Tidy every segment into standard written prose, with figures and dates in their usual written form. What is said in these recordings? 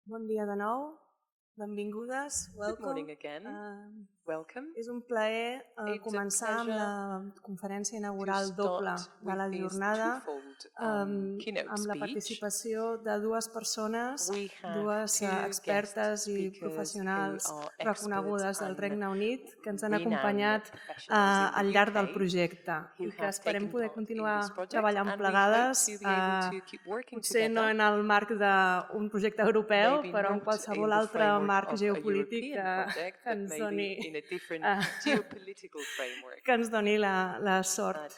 Bon dia de nou, benvingudes, Good morning welcome. again. Welcome. És un plaer It's a començar amb la conferència inaugural doble de la jornada amb la participació de dues persones, dues expertes i professionals reconegudes del Regne Unit que ens han acompanyat al llarg del projecte i que esperem poder continuar treballant plegades, potser no en el marc d'un projecte europeu, però en qualsevol altre marc geopolític que ens doni la sort.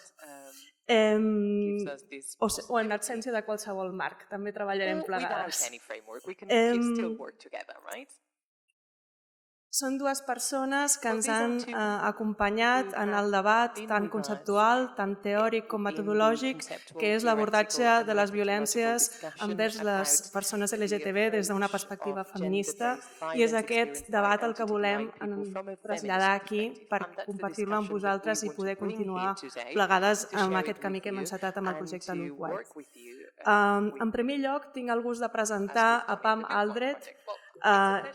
O en l'absència de qualsevol marc, també treballarem plegades. Són dues persones que ens han acompanyat en el debat tant conceptual, tant teòric com metodològic, que és l'abordatge de les violències envers les persones LGTB des d'una perspectiva feminista, i és aquest debat el que volem traslladar aquí per compartir-lo amb vosaltres i poder continuar plegades amb aquest camí que hem encetat amb el projecte Look White. En primer lloc, tinc el gust de presentar a Pam Aldred,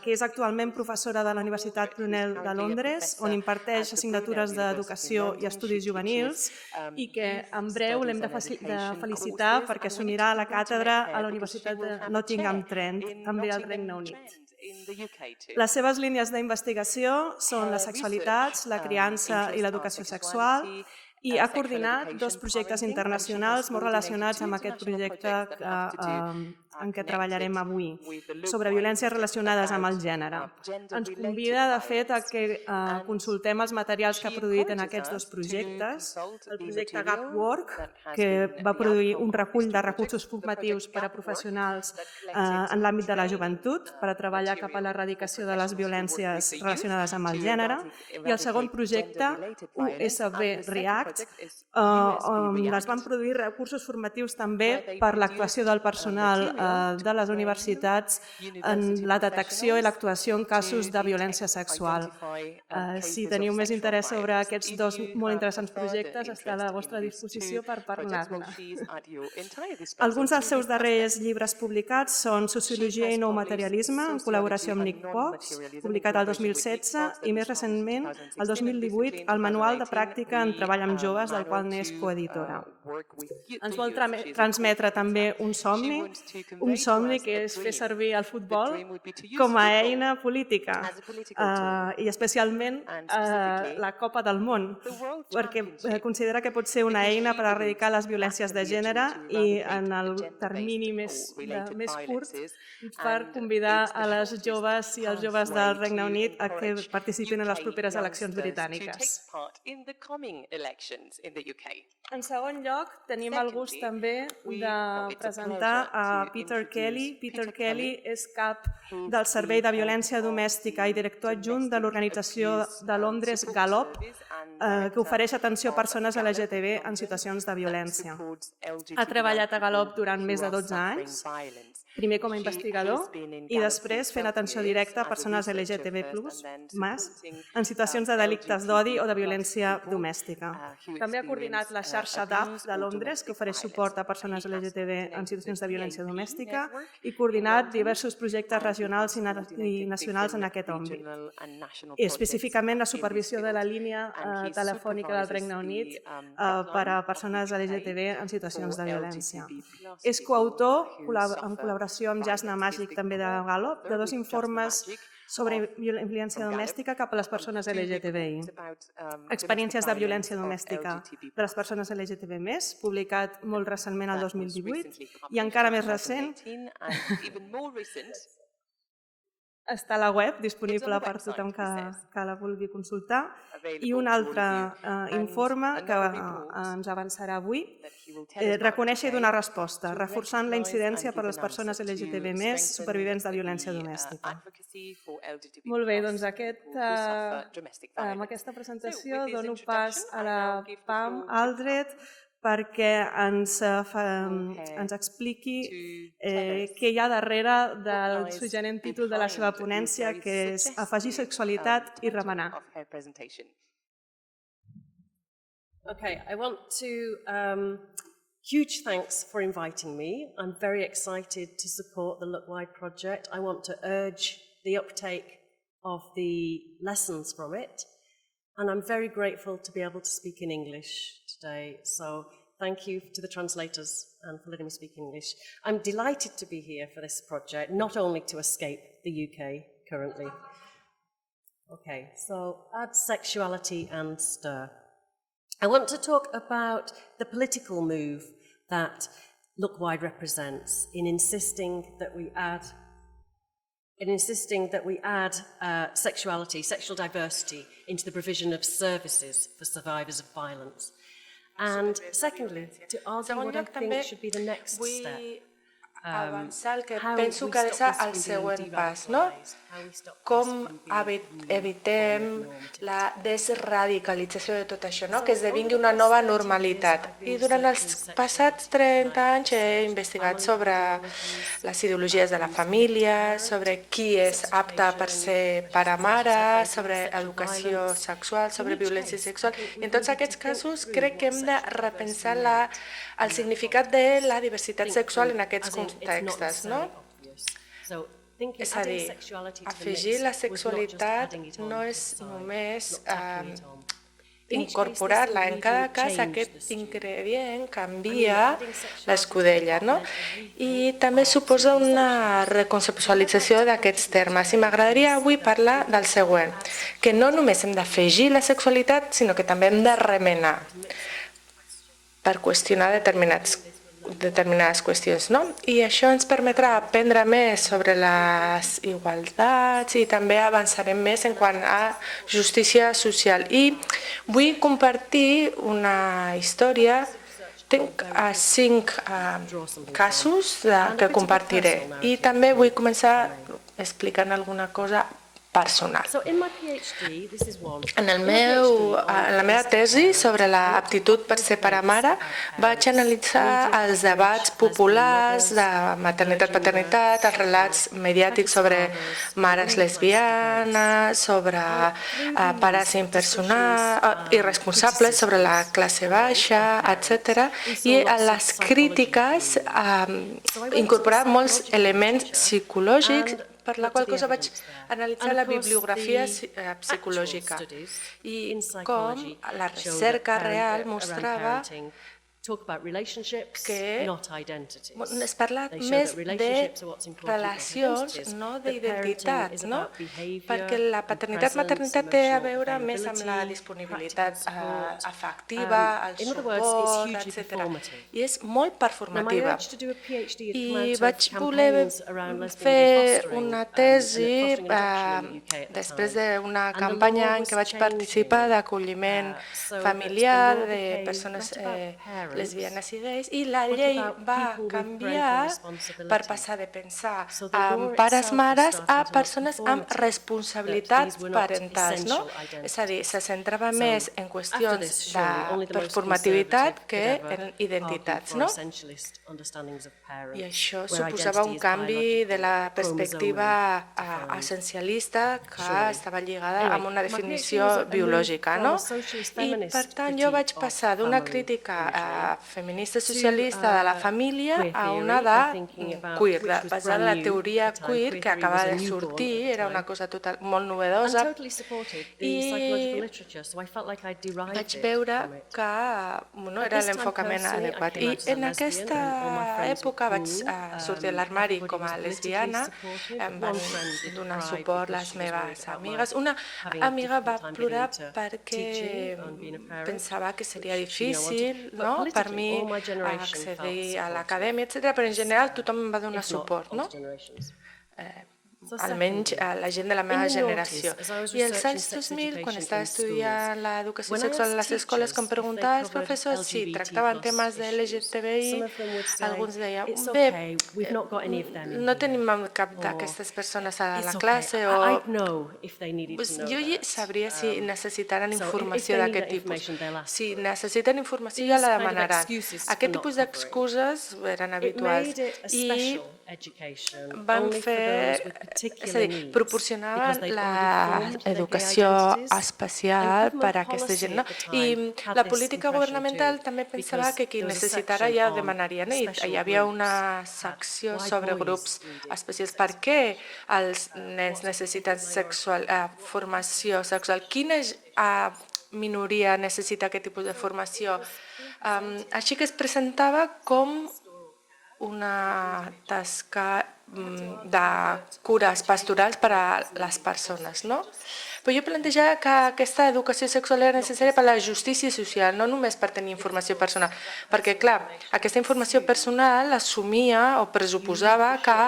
que és actualment professora de la Universitat Brunel de Londres, on imparteix assignatures d'educació i estudis juvenils i que en breu l'hem de felicitar perquè assumirà la càtedra a la Universitat de Nottingham Trent, també al Regne Unit. Les seves línies d'investigació són les sexualitats, la criança i l'educació sexual, i ha coordinat dos projectes internacionals molt relacionats amb aquest projecte en què treballarem avui, sobre violències relacionades amb el gènere. Ens convida, de fet, a que consultem els materials que ha produït en aquests dos projectes, el projecte Gap Work, que va produir un recull de recursos formatius per a professionals en l'àmbit de la joventut, per a treballar cap a l'erradicació de les violències relacionades amb el gènere, i el segon projecte, USB React, es van produir recursos formatius també per l'actuació del personal de les universitats en la detecció i l'actuació en casos de violència sexual. Si teniu més interès sobre aquests dos molt interessants projectes, està a la vostra disposició per parlar-ne. Alguns dels seus darrers llibres publicats són Sociologia i nou materialisme, en col·laboració amb Nick Pops, publicat el 2016, i més recentment, el 2018, el Manual de pràctica en treball amb joves, del qual n'és coeditora. Ens vol transmetre també un somni que és fer servir el futbol com a eina política, i especialment la Copa del Món, perquè considera que pot ser una eina per erradicar les violències de gènere i en el termini més curt per convidar a les joves i els joves del Regne Unit a que participin en les properes eleccions britàniques. En segon lloc, tenim el gust també de presentar a Peter Kelly. Peter Kelly és cap del Servei de Violència Domèstica i director adjunt de l'organització de Londres Galop, que ofereix atenció a persones LGTB en situacions de violència. Ha treballat a Galop durant més de 12 anys, primer com a investigador i després fent atenció directa a persones LGTB+, en situacions de delictes d'odi o de violència domèstica. També ha coordinat la xarxa DAP de Londres, que ofereix suport a persones LGTB en situacions de violència domèstica, i coordinat diversos projectes regionals i nacionals en aquest àmbit. I específicament la supervisió de la línia telefònica del Regne Unit per a persones LGTB en situacions de violència. És coautor, en col·laboració amb Jasna Màgic, també de Gallup, de dos informes sobre violència domèstica cap a les persones LGTBI. Experiències de violència domèstica de les persones LGTB+, publicat molt recentment el 2018, i encara més recent, està a la web, disponible per tothom que la vulgui consultar, i un altre informe que ens avançarà avui, reconèixer i donar resposta, reforçant la incidència per a les persones LGTB+, supervivents de violència domèstica. Molt bé, doncs amb aquesta presentació dono pas a la Pam Aldred perquè ens expliqui què hi ha darrere del suggerent títol de la seva ponència, que és Afegir sexualitat i remenar. Okay, I want to Huge thanks for inviting me. I'm very excited to support the Look Wide project. I want to urge the uptake of the lessons from it, and I'm very grateful to be able to speak in English today. So thank you to the translators and for letting me speak English. I'm delighted to be here for this project, not only to escape the UK currently. Okay, so add sexuality and stir. I want to talk about the political move that Look Wide represents in insisting that we add sexuality, sexual diversity into the provision of services for survivors of violence. And secondly, to argue what I think should be the next step. Avançar el que penso que ha de ser el següent pas, no? Com evitem la desradicalització de tot això, no? Que esdevingui una nova normalitat. I durant els passats 30 anys he investigat sobre les ideologies de la família, sobre qui és apte per ser pare-mare, sobre educació sexual, sobre violència sexual. I en tots aquests casos crec que hem de repensar el significat de la diversitat sexual en aquests contextes, no? És a dir, afegir la sexualitat no és només incorporar-la. En cada cas aquest ingredient canvia l'escudella, no? I també suposa una reconceptualització d'aquests termes. I m'agradaria avui parlar del següent, que no només hem d'afegir la sexualitat, sinó que també hem de remenar per qüestionar determinades qüestions, no? I això ens permetrà aprendre més sobre les igualtats i també avançarem més en quant a justícia social. I vull compartir una història. Tinc 5 casos que compartiré i també vull començar explicant alguna cosa personal. En la meva tesi sobre l'aptitud per ser pare-mare vaig analitzar els debats populars de maternitat-paternitat, els relats mediàtics sobre mares lesbianes, sobre pares irresponsables, sobre la classe baixa, etc. I a les crítiques incorporar molts elements psicològics, per la qual cosa vaig analitzar la bibliografia psicològica i com la recerca real mostrava que es parla més de relacions, no d'identitats, no? Perquè la paternitat-maternitat té a veure més amb la disponibilitat afectiva, el suport, etc. I és molt performativa. I vaig voler fer una tesi després d'una campanya en què vaig participar d'acolliment familiar de persones lesbianes i gais, i la llei va canviar per passar de pensar en pares-mares a persones amb responsabilitats parentals, no? És a dir, se centrava més en qüestions de performativitat que en identitats, no? I això suposava un canvi de la perspectiva essencialista que estava lligada amb una definició biològica, no? I, per tant, jo vaig passar d'una crítica feminista socialista de la família a una de queer, basada en la teoria queer que acaba de sortir, era una cosa molt novedosa, i vaig veure que era l'enfocament adequat. I en aquesta època vaig sortir de l'armari com a lesbiana, em van donar suport les meves amigues. Una amiga va plorar perquè pensava que seria difícil, no?, per mi accedir a l'acadèmia, etc., però en general tothom em va donar suport, no? Almenys la gent de la meva generació. I als anys 2000, quan estava estudiant l'educació sexual a les escoles, com preguntava als professors si tractaven temes de LGTBI, alguns deien, bé, no tenim cap d'aquestes persones a la classe, o jo sabria si necessitaran informació d'aquest tipus. Si necessiten informació ja la demanaran. Aquest tipus d'excuses eren habituals. I van fer, és a dir, proporcionaven l'educació especial per a aquesta gent. No? I la política governamental també pensava que qui necessitara ja ho demanaria. No? I hi havia una secció sobre grups especials. Per què els nens necessiten formació sexual? Quina minoria necessita aquest tipus de formació? Així que es presentava com una tasca de cures pastorals per a les persones, no? Però jo plantejava que aquesta educació sexual era necessària per a la justícia social, no només per tenir informació personal, perquè, clar, aquesta informació personal assumia o pressuposava que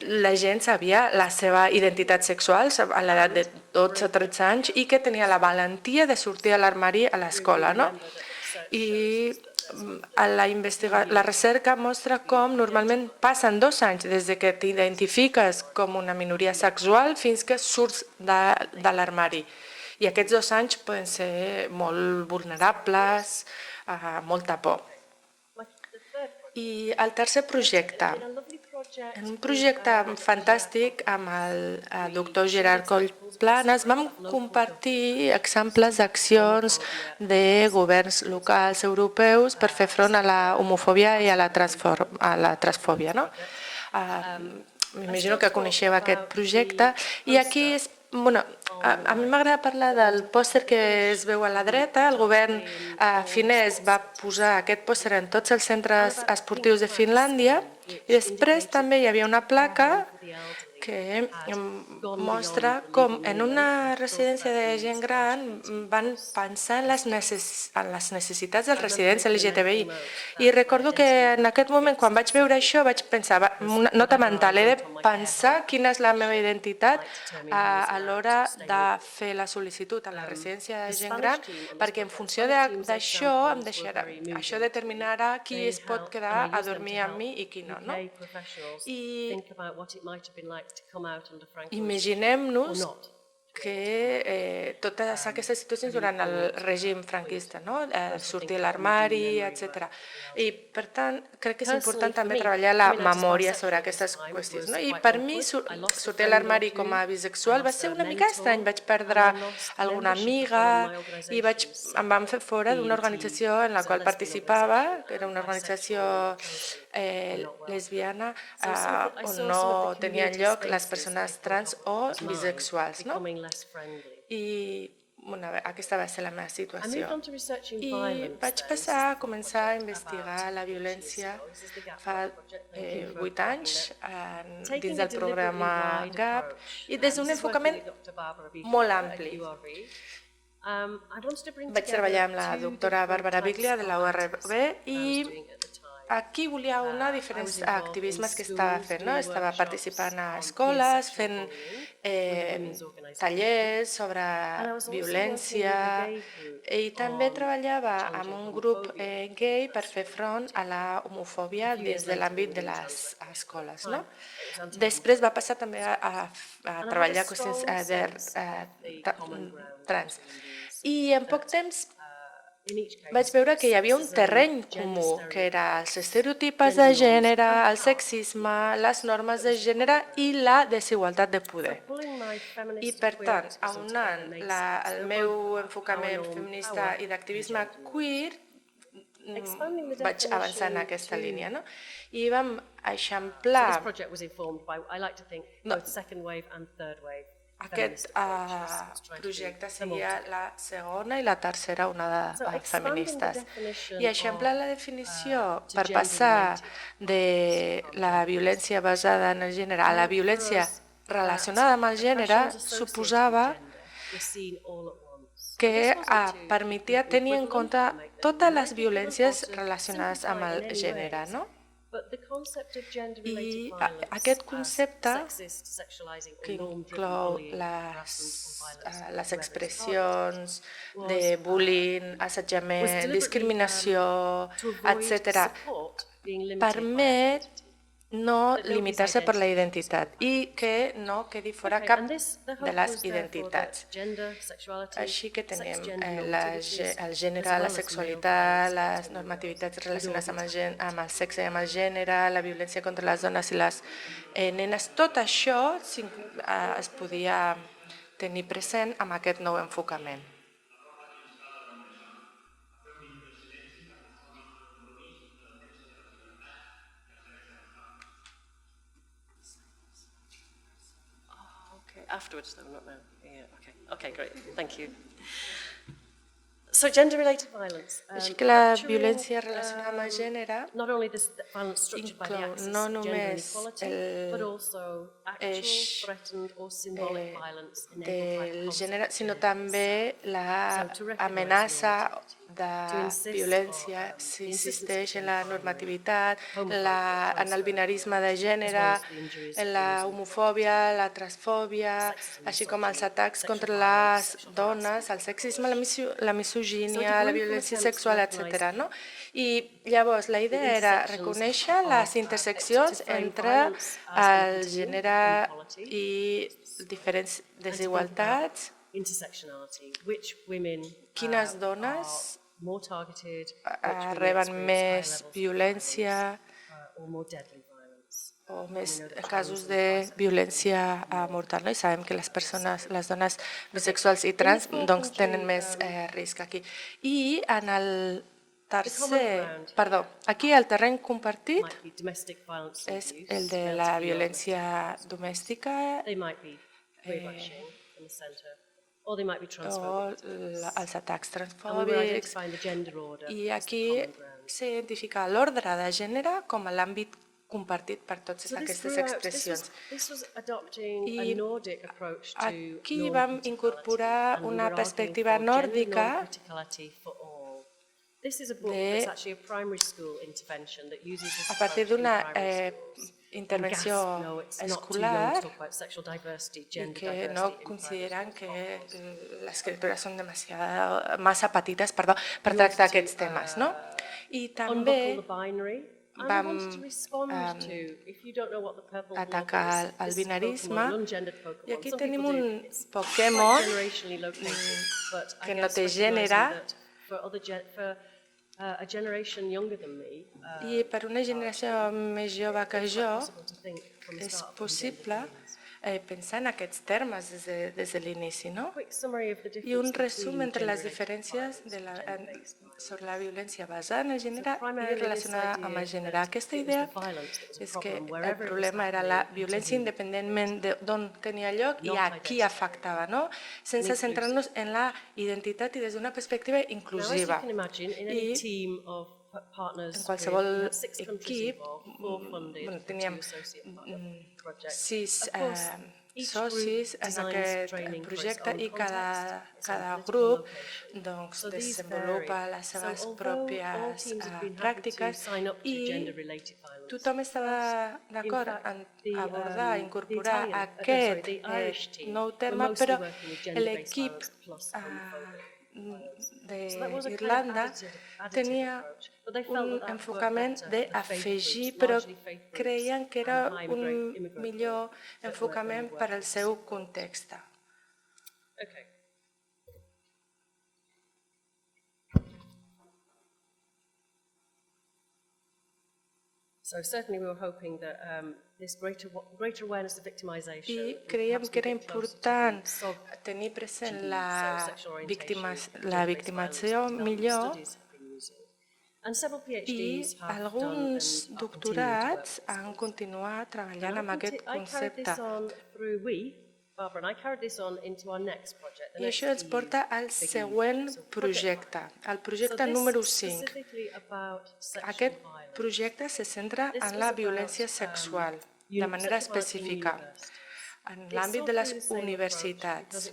la gent sabia la seva identitat sexual a l'edat de 12 o 13 anys i que tenia la valentia de sortir a l'armari a l'escola, no? I la recerca mostra com normalment passen 2 anys des que t'identifiques com una minoria sexual fins que surts de l'armari. I aquests 2 anys poden ser molt vulnerables, molta por. I el tercer projecte, un projecte fantàstic amb el doctor Gerard Collplanes, vam compartir exemples d'accions de governs locals europeus per fer front a la homofòbia i a la transfòbia. M'imagino que coneixeu aquest projecte i aquí a mi m'agrada parlar del pòster que es veu a la dreta. El govern finès va posar aquest pòster en tots els centres esportius de Finlàndia i després també hi havia una placa que mostra com en una residència de gent gran van pensar en les necessitats dels residents LGTBI. I recordo que en aquest moment, quan vaig veure això, vaig pensar, nota mental, he de pensar quina és la meva identitat a l'hora de fer la sol·licitud a la residència de gent gran, perquè en funció d'això això determinarà qui es pot quedar a dormir amb mi i qui no. I imaginem-nos que totes aquestes situacions durant el règim franquista, sortir a l'armari, etc. I per tant, crec que és important també treballar la memòria sobre aquestes qüestions. I per mi sortir a l'armari com a bisexual va ser una mica estrany. Vaig perdre alguna amiga i em van fer fora d'una organització en la qual participava, que era una organització lesbiana on no tenien lloc les persones trans o bisexuals. I aquesta va ser la meva situació. I vaig passar a començar a investigar la violència fa 8 anys dins del programa GAP i des d'un enfocament molt ampli. Vaig treballar amb la doctora Bàrbara Biglia de la URB i aquí volia unir diferents activismes que estava fent. Estava participant a escoles, fent tallers sobre violència i també treballava amb un grup gay per fer front a la homofòbia dins de l'àmbit de les escoles. Després va passar també a treballar qüestions trans. I en poc temps vaig veure que hi havia un terreny comú, que eren els estereotips de gènere, el sexisme, les normes de gènere i la desigualtat de poder. I per tant, aunant el meu enfocament feminista i d'activisme queer, vaig avançar en aquesta línia. I vam eixamplar aquest projecte seria la segona i la tercera onada feministes. I eixamplar la definició per passar de la violència basada en el gènere a la violència relacionada amb el gènere suposava que permetia tenir en compte totes les violències relacionades amb el gènere. I aquest concepte, que inclou les expressions de bullying, assetjament, discriminació, etc., permet no limitar-se per la identitat i que no quedi fora cap de les identitats. Així que tenim el gènere, la sexualitat, les normativitats relacionades amb el sexe i amb el gènere, la violència contra les dones i les nenes, tot això es podia tenir present amb aquest nou enfocament. Afterwards, though, not now. Yeah, okay, great. Thank you. So gender-related violence. Així que la violència relacionada amb el gènere inclou no només l'eix del gènere, sinó també l'amenaça de violència si existeix en la normativitat, en el binarisme de gènere, en la homofòbia, la transfòbia, així com els atacs contra les dones, el sexisme, la misogínia, la violència sexual, etc. I llavors la idea era reconèixer les interseccions entre el gènere i diferents desigualtats, quines dones reben més violència o més casos de violència mortal. I sabem que les dones bisexuals i trans tenen més risc aquí. I en el aquí el terreny compartit és el de la violència domèstica o els atacs transfòbics. I aquí s'identifica l'ordre de gènere com a l'àmbit compartit per totes aquestes expressions. I aquí vam incorporar una perspectiva nòrdica a partir d'una intervenció escolar i que no consideren que les criatures són massa petites per tractar aquests temes. I també vam atacar el binarisme i aquí tenim un Pokémon que no té gènere i per una generació més jove que jo és possible pensar en aquests termes des de l'inici. I un resum entre les diferències sobre la violència basada en el gènere i relacionada amb el gènere. Aquesta idea és que el problema era la violència independentment d'on tenia lloc i a qui afectava, sense centrar-nos en la identitat i des d'una perspectiva inclusiva. I en qualsevol equip teníem 6 socis en aquest projecte i cada grup desenvolupa les seves pròpies pràctiques i tothom estava d'acord en abordar, incorporar aquest nou terme, però l'equip d'Irlanda tenia un enfocament d'afegir, però creien que era un millor enfocament per al seu context. I creiem que era important tenir present la victimització millor i alguns doctorats han continuat treballant amb aquest concepte. I això ens porta al següent projecte, el projecte número 5. Aquest projecte se centra en la violència sexual, de manera específica, en l'àmbit de les universitats,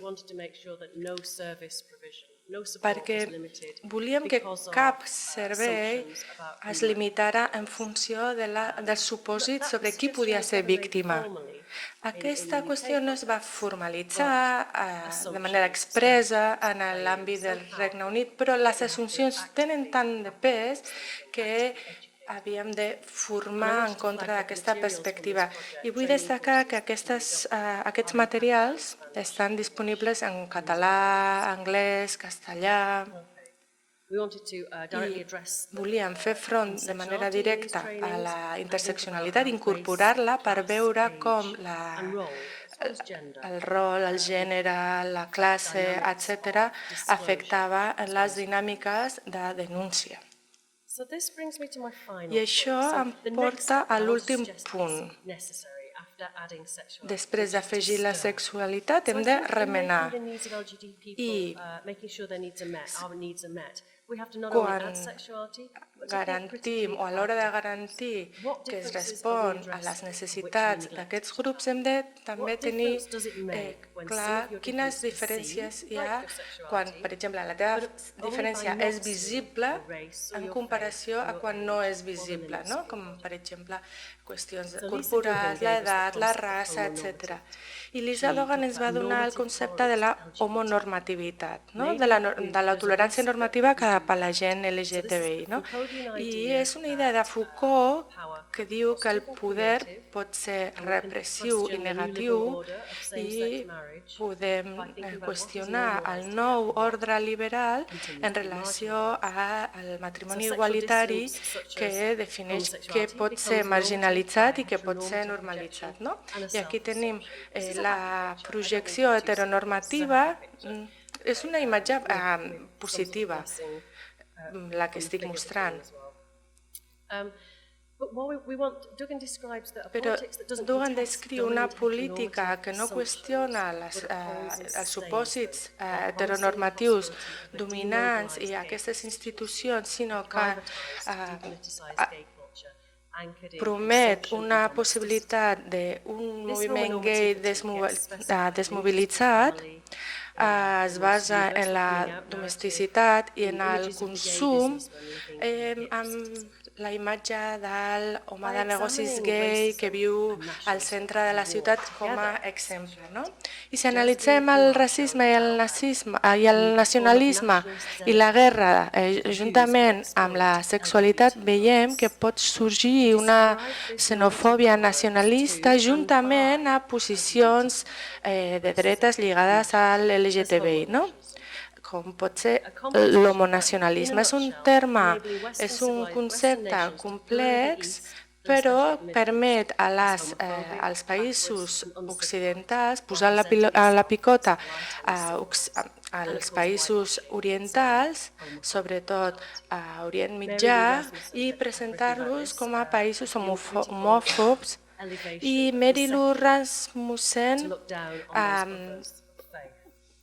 perquè volíem que cap servei es limitara en funció del supòsit sobre qui podia ser víctima. Aquesta qüestió no es va formalitzar de manera expressa en l'àmbit del Regne Unit, però les assumpcions tenen tant de pes que havíem de formar en contra d'aquesta perspectiva. I vull destacar que aquests materials estan disponibles en català, anglès, castellà, i volíem fer front de manera directa a la interseccionalitat, incorporar-la per veure com el rol, el gènere, la classe, etc., afectava les dinàmiques de denúncia. I això em porta a l'últim punt. Després d'afegir la sexualitat, hem de remenar. I quan garantim o a l'hora de garantir que es respon a les necessitats d'aquests grups, hem de també tenir clar quines diferències hi ha quan, per exemple, la teva diferència és visible en comparació a quan no és visible, com per exemple qüestions corporals, l'edat, la raça, etc. I Lisa Dogan ens va donar el concepte de la homonormativitat, de la tolerància normativa cap a la gent LGTBI. I és una idea de Foucault que diu que el poder pot ser repressiu i negatiu i podem qüestionar el nou ordre liberal en relació al matrimoni igualitari que defineix què pot ser marginalitzat i què pot ser normalitzat. I aquí tenim la projecció heteronormativa, és una imatge positiva la que estic mostrant. Però Dogan descriu una política que no qüestiona els supòsits heteronormatius dominants i aquestes institucions, sinó que promet una possibilitat d'un moviment gay desmobilitzat, es basa en la domesticitat i en el consum, amb la imatge del home de negocis gay que viu al centre de la ciutat com a exemple. I si analitzem el racisme i el nacionalisme i la guerra juntament amb la sexualitat, veiem que pot sorgir una xenofòbia nacionalista juntament a posicions de dretes lligades a l'LGTBI, com pot ser l'homonacionalisme. És un terme, és un concepte complex, però permet als països occidentals posar la picota als països orientals, sobretot a Orient Mitjà, i presentar-los com a països homòfobs. I Mary Lou Rasmussen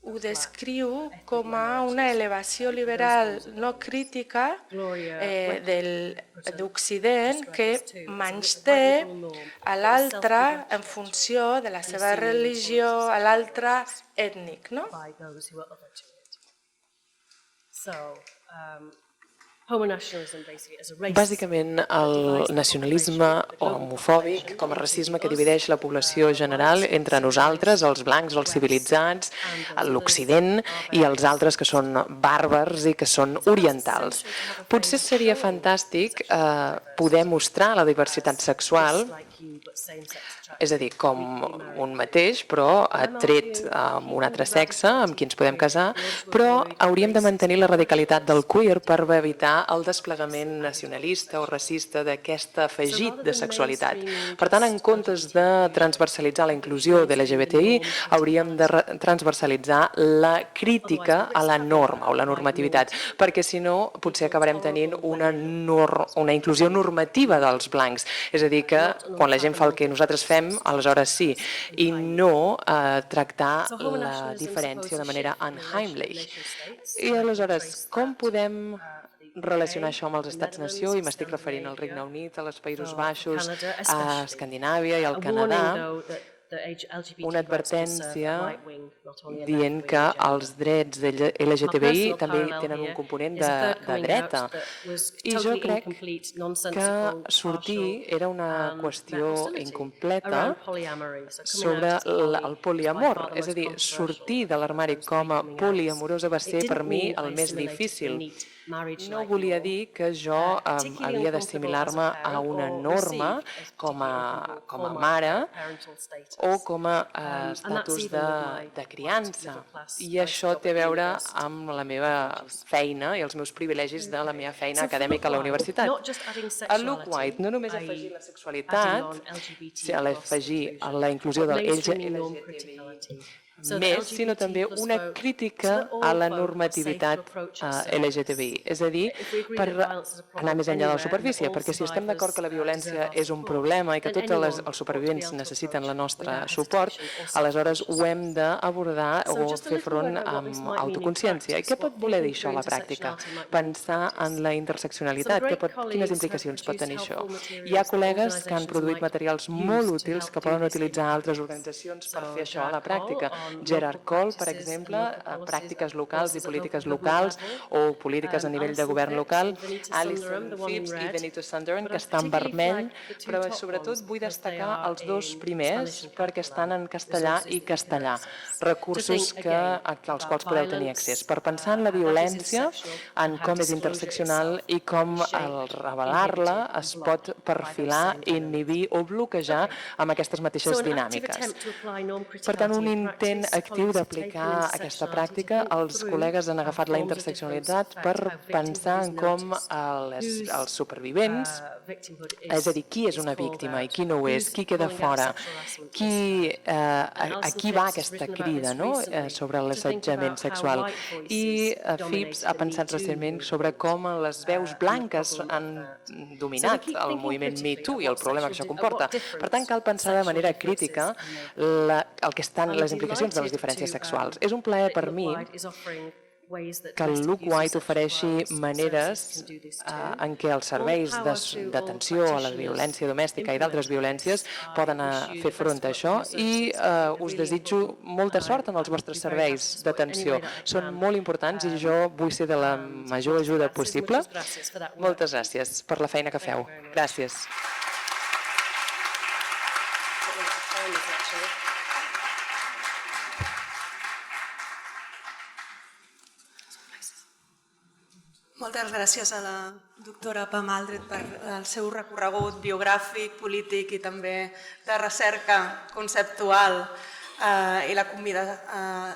ho descriu com a una elevació liberal no crítica d'Occident que menysté a l'altre en funció de la seva religió, a l'altre ètnic. Bàsicament, el nacionalisme homofòbic com a racisme que divideix la població general entre nosaltres, els blancs, els civilitzats, l'Occident, i els altres que són bàrbars i que són orientals. Potser seria fantàstic poder mostrar la diversitat sexual, és a dir, com un mateix, però tret amb un altre sexe, amb qui ens podem casar, però hauríem de mantenir la radicalitat del queer per evitar el desplegament nacionalista o racista d'aquest afegit de sexualitat. Per tant, en comptes de transversalitzar la inclusió de l'LGBTI, hauríem de transversalitzar la crítica a la norma o la normativitat, perquè si no potser acabarem tenint una inclusió normativa dels blancs, és a dir, que quan la gent fa el que nosaltres fem, aleshores sí, i no tractar la diferència de manera unheimlich. I aleshores, com podem relacionar això amb els estats-nació? I m'estic referint al Regne Unit, als Països Baixos, a Escandinàvia i al Canadà. una advertència dient que els drets LGTBI també tenen un component de dreta. I jo crec que sortir era una qüestió incompleta sobre el poliamor. És a dir, sortir de l'armari com a poliamorosa va ser per mi el més difícil. No volia dir que jo havia d'assimilar-me a una norma com a mare o com a estatus de criança. I això té a veure amb la meva feina i els meus privilegis de la meva feina acadèmica a la universitat. A Look White no només afegir la sexualitat, sinó afegir la inclusió de l'LGTBI més, sinó també una crítica a la normativitat LGTBI. És a dir, per anar més enllà de la superfície, perquè si estem d'acord que la violència és un problema i que tots els supervivents necessiten el nostre suport, aleshores ho hem d'abordar o fer front amb autoconsciència. I què pot voler dir això a la pràctica? Pensar en la interseccionalitat, quines implicacions pot tenir això? Hi ha col·legues que han produït materials molt útils que poden utilitzar altres organitzacions per fer això a la pràctica. Gerard Cole, per exemple, pràctiques locals i polítiques locals o polítiques a nivell de govern local, Alison Phipps i Benito Sandern, que estan en vermell, però sobretot vull destacar els dos primers perquè estan en castellà i castellà, recursos als quals podeu tenir accés, per pensar en la violència, en com és interseccional i com al revelar-la es pot perfilar, inhibir o bloquejar amb aquestes mateixes dinàmiques. Per tant, un intent actiu d'aplicar aquesta pràctica, els col·legues han agafat la interseccionalitat per pensar en com els supervivents, és a dir, qui és una víctima i qui no ho és, qui queda fora, a qui va aquesta crida sobre l'assetjament sexual. I Phipps ha pensat recentment sobre com les veus blanques han dominat el moviment Me Too i el problema que això comporta. Per tant, cal pensar de manera crítica el que estan les implicacions de les diferències sexuals. És un plaer per mi que el Look White ofereixi maneres en què els serveis d'atenció a la violència domèstica i d'altres violències poden fer front a això i us desitjo molta sort en els vostres serveis d'atenció. Són molt importants i jo vull ser de la major ajuda possible. Moltes gràcies per la feina que feu. Gràcies. Moltes gràcies a la doctora Pam Aldred per el seu recorregut biogràfic, polític i també de recerca conceptual i la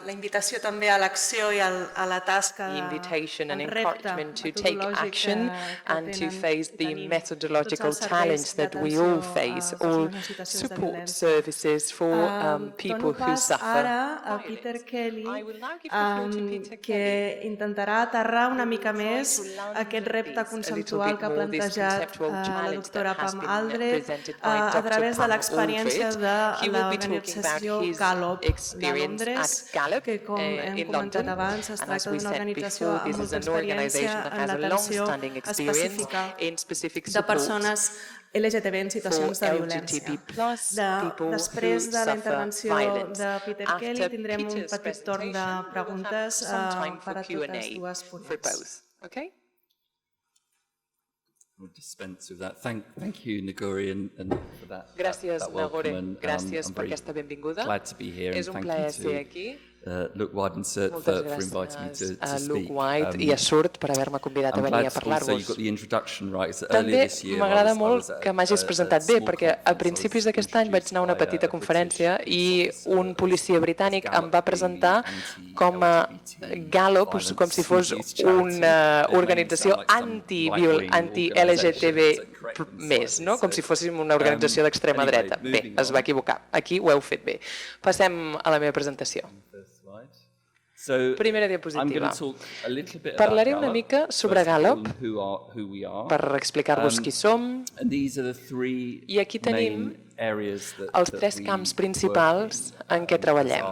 invitació també a l'acció i a la tasca the invitation and encouragement to take action and to face the methodological challenge that we all face, all support services for people who suffer. Ara a Peter Kelly, que intentarà aterrar una mica més aquest repte conceptual que ha plantejat la doctora Pam Aldred a través de l'experiència de l'organització Gallup de Londres, que com hem comentat abans es tracta d'una organització amb molta experiència en l'atenció específica de persones LGTB en situacions de violència. Després de la intervenció de Peter Kelly tindrem un petit torn de preguntes per a totes dues ponents. We'll dispense with that. Thank you, Nagore, and for that. Gràcies, Nagore. Gràcies per aquesta benvinguda. Glad to be here. És un plaer ser aquí. Look White and Surt for inviting me to speak. Look White i a Surt per haver-me convidat a venir a parlar-vos. També m'agrada molt que m'hagis presentat bé, perquè a principis d'aquest any vaig anar a una petita conferència i un policia britànic em va presentar com a Gallup, com si fos una organització anti-LGTB més, com si fóssim una organització d'extrema dreta. Bé, es va equivocar. Aquí ho heu fet bé. Passem a la meva presentació. Primera diapositiva. Parlaré una mica sobre Gallup per explicar-vos qui som. I aquí tenim els tres camps principals en què treballem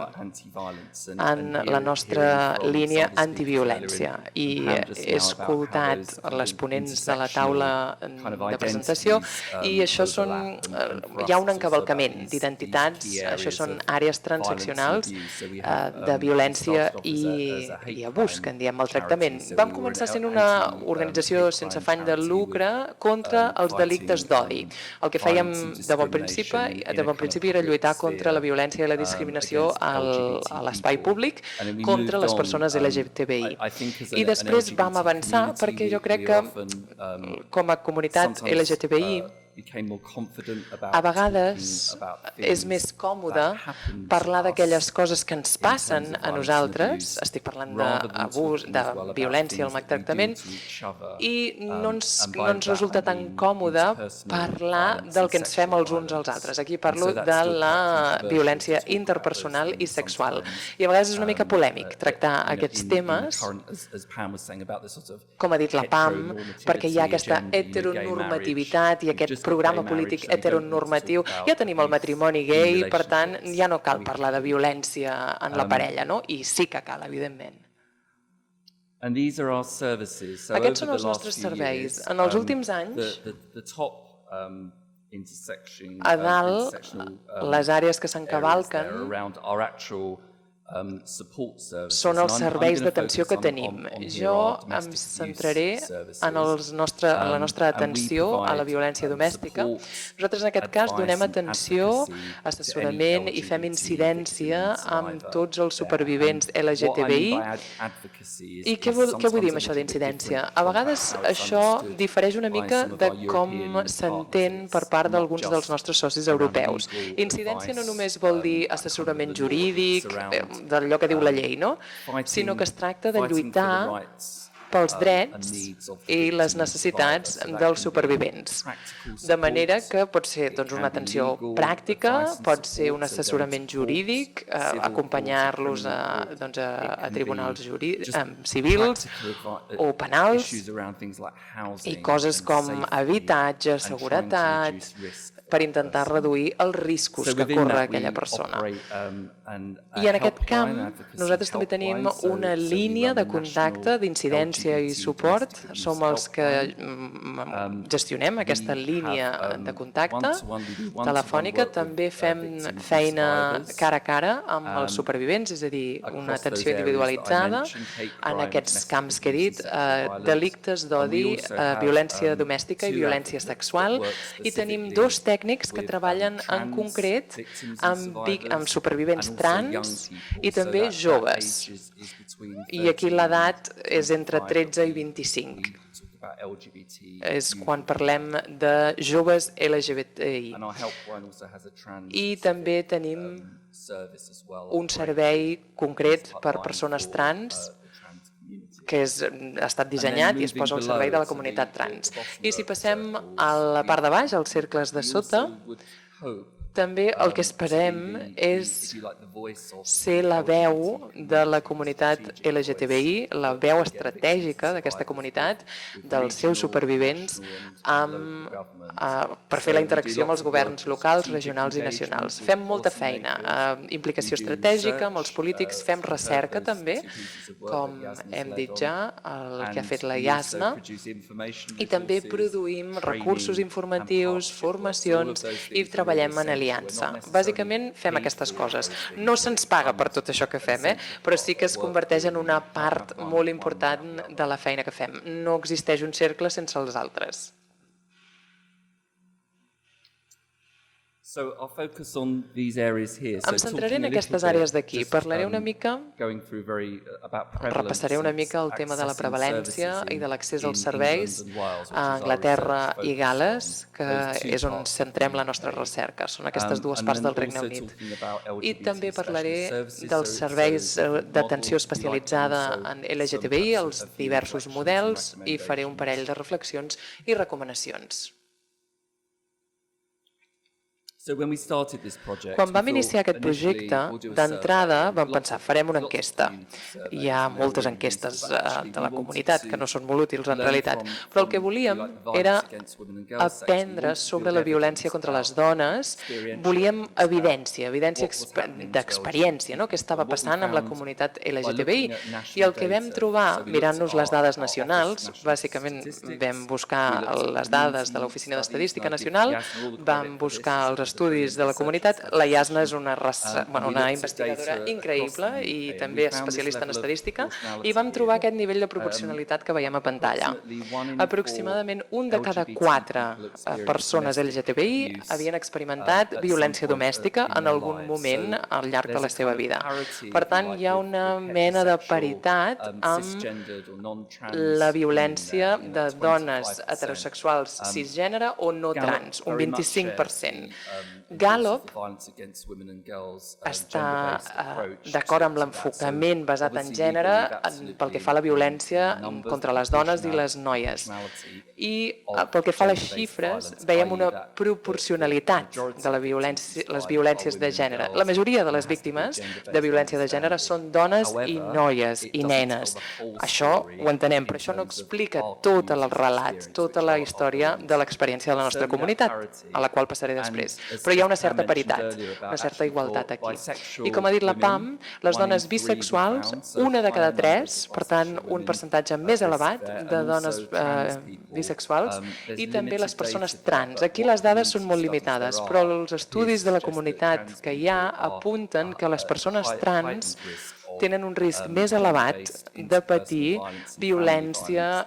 en la nostra línia antiviolència. I he escoltat les ponents de la taula de presentació i això hi ha un encavalcament d'identitats, això són àrees transaccionals de violència i abús, que en diem maltractament. Vam començar sent una organització sense afany de lucre contra els delictes d'odi. El que fèiem de bon principi era lluitar contra la violència i la discriminació a l'espai públic contra les persones LGTBI. I després vam avançar perquè jo crec que com a comunitat LGTBI a vegades és més còmode parlar d'aquelles coses que ens passen a nosaltres, estic parlant d'abús, de violència, el maltractament, i no ens resulta tan còmode parlar del que ens fem els uns als altres. Aquí parlo de la violència interpersonal i sexual. I a vegades és una mica polèmic tractar aquests temes, com ha dit la PAM, perquè hi ha aquesta heteronormativitat i aquest programa polític heteronormatiu. Ja tenim el matrimoni gay, per tant, ja no cal parlar de violència en la parella, no? I sí que cal, evidentment. Aquests són els nostres serveis. En els últims anys, a dalt, les àrees que s'encavalquen són els serveis d'atenció que tenim. Jo em centraré en la nostra atenció a la violència domèstica. Nosaltres en aquest cas donem atenció, assessorament i fem incidència amb tots els supervivents LGTBI. I què vull dir amb això d'incidència? A vegades això difereix una mica de com s'entén per part d'alguns dels nostres socis europeus. Incidència no només vol dir assessorament jurídic, d'allò que diu la llei, no? Sinó que es tracta de lluitar pels drets i les necessitats dels supervivents. De manera que pot ser una atenció pràctica, pot ser un assessorament jurídic, acompanyar-los a tribunals civils o penals i coses com habitatge, seguretat, per intentar reduir els riscos que corre aquella persona. I en aquest camp nosaltres també tenim una línia de contacte d'incidència i suport. Som els que gestionem aquesta línia de contacte telefònica. També fem feina cara a cara amb els supervivents, és a dir, una atenció individualitzada en aquests camps que he dit, delictes d'odi, violència domèstica i violència sexual. I tenim dos tècnics que treballen en concret amb supervivents trans i també joves. I aquí l'edat és entre 13 i 25. És quan parlem de joves LGBTI. I també tenim un servei concret per persones trans que ha estat dissenyat i es posa al servei de la comunitat trans. I si passem a la part de baix, als cercles de sota, també el que esperem és ser la veu de la comunitat LGTBI, la veu estratègica d'aquesta comunitat, dels seus supervivents, per fer la interacció amb els governs locals, regionals i nacionals. Fem molta feina, implicació estratègica amb els polítics, fem recerca també, com hem dit ja, el que ha fet la IASNA, i també produïm recursos informatius, formacions i treballem en aliança. Bàsicament fem aquestes coses. No se'ns paga per tot això que fem, però sí que es converteix en una part molt important de la feina que fem. No existeix un cercle sense els altres. Em centraré en aquestes àrees d'aquí. Parlaré una mica, repassaré una mica el tema de la prevalència i de l'accés als serveis a Anglaterra i Gal·les, que és on centrem la nostra recerca. Són aquestes dues parts del Regne Unit. I també parlaré dels serveis d'atenció especialitzada en LGTBI, els diversos models, i faré un parell de reflexions i recomanacions. Quan vam iniciar aquest projecte, d'entrada vam pensar, farem una enquesta. Hi ha moltes enquestes de la comunitat que no són molt útils en realitat, però el que volíem era aprendre sobre la violència contra les dones, volíem evidència d'experiència, què estava passant amb la comunitat LGTBI. I el que vam trobar, mirant-nos les dades nacionals, bàsicament vam buscar les dades de l'Oficina d'Estadística Nacional, vam buscar els estudis de la comunitat. La Yasna és una investigadora increïble i també especialista en estadística, i vam trobar aquest nivell de proporcionalitat que veiem a pantalla. Aproximadament un de cada 4 persones LGTBI havien experimentat violència domèstica en algun moment al llarg de la seva vida. Per tant, hi ha una mena de paritat amb la violència de dones heterosexuals cisgènere o no trans, un 25%. Gallup està d'acord amb l'enfocament basat en gènere pel que fa a la violència contra les dones i les noies. I pel que fa a les xifres, veiem una proporcionalitat de les violències de gènere. La majoria de les víctimes de violència de gènere són dones i noies i nenes. Això ho entenem, però això no explica tot el relat, tota la història de l'experiència de la nostra comunitat, a la qual passaré després. Però hi ha una certa paritat, una certa igualtat aquí. I com ha dit la Pam, les dones bisexuals, una de cada 3, per tant, un percentatge més elevat de dones bisexuals, i també les persones trans. Aquí les dades són molt limitades, però els estudis de la comunitat que hi ha apunten que les persones trans tenen un risc més elevat de patir violència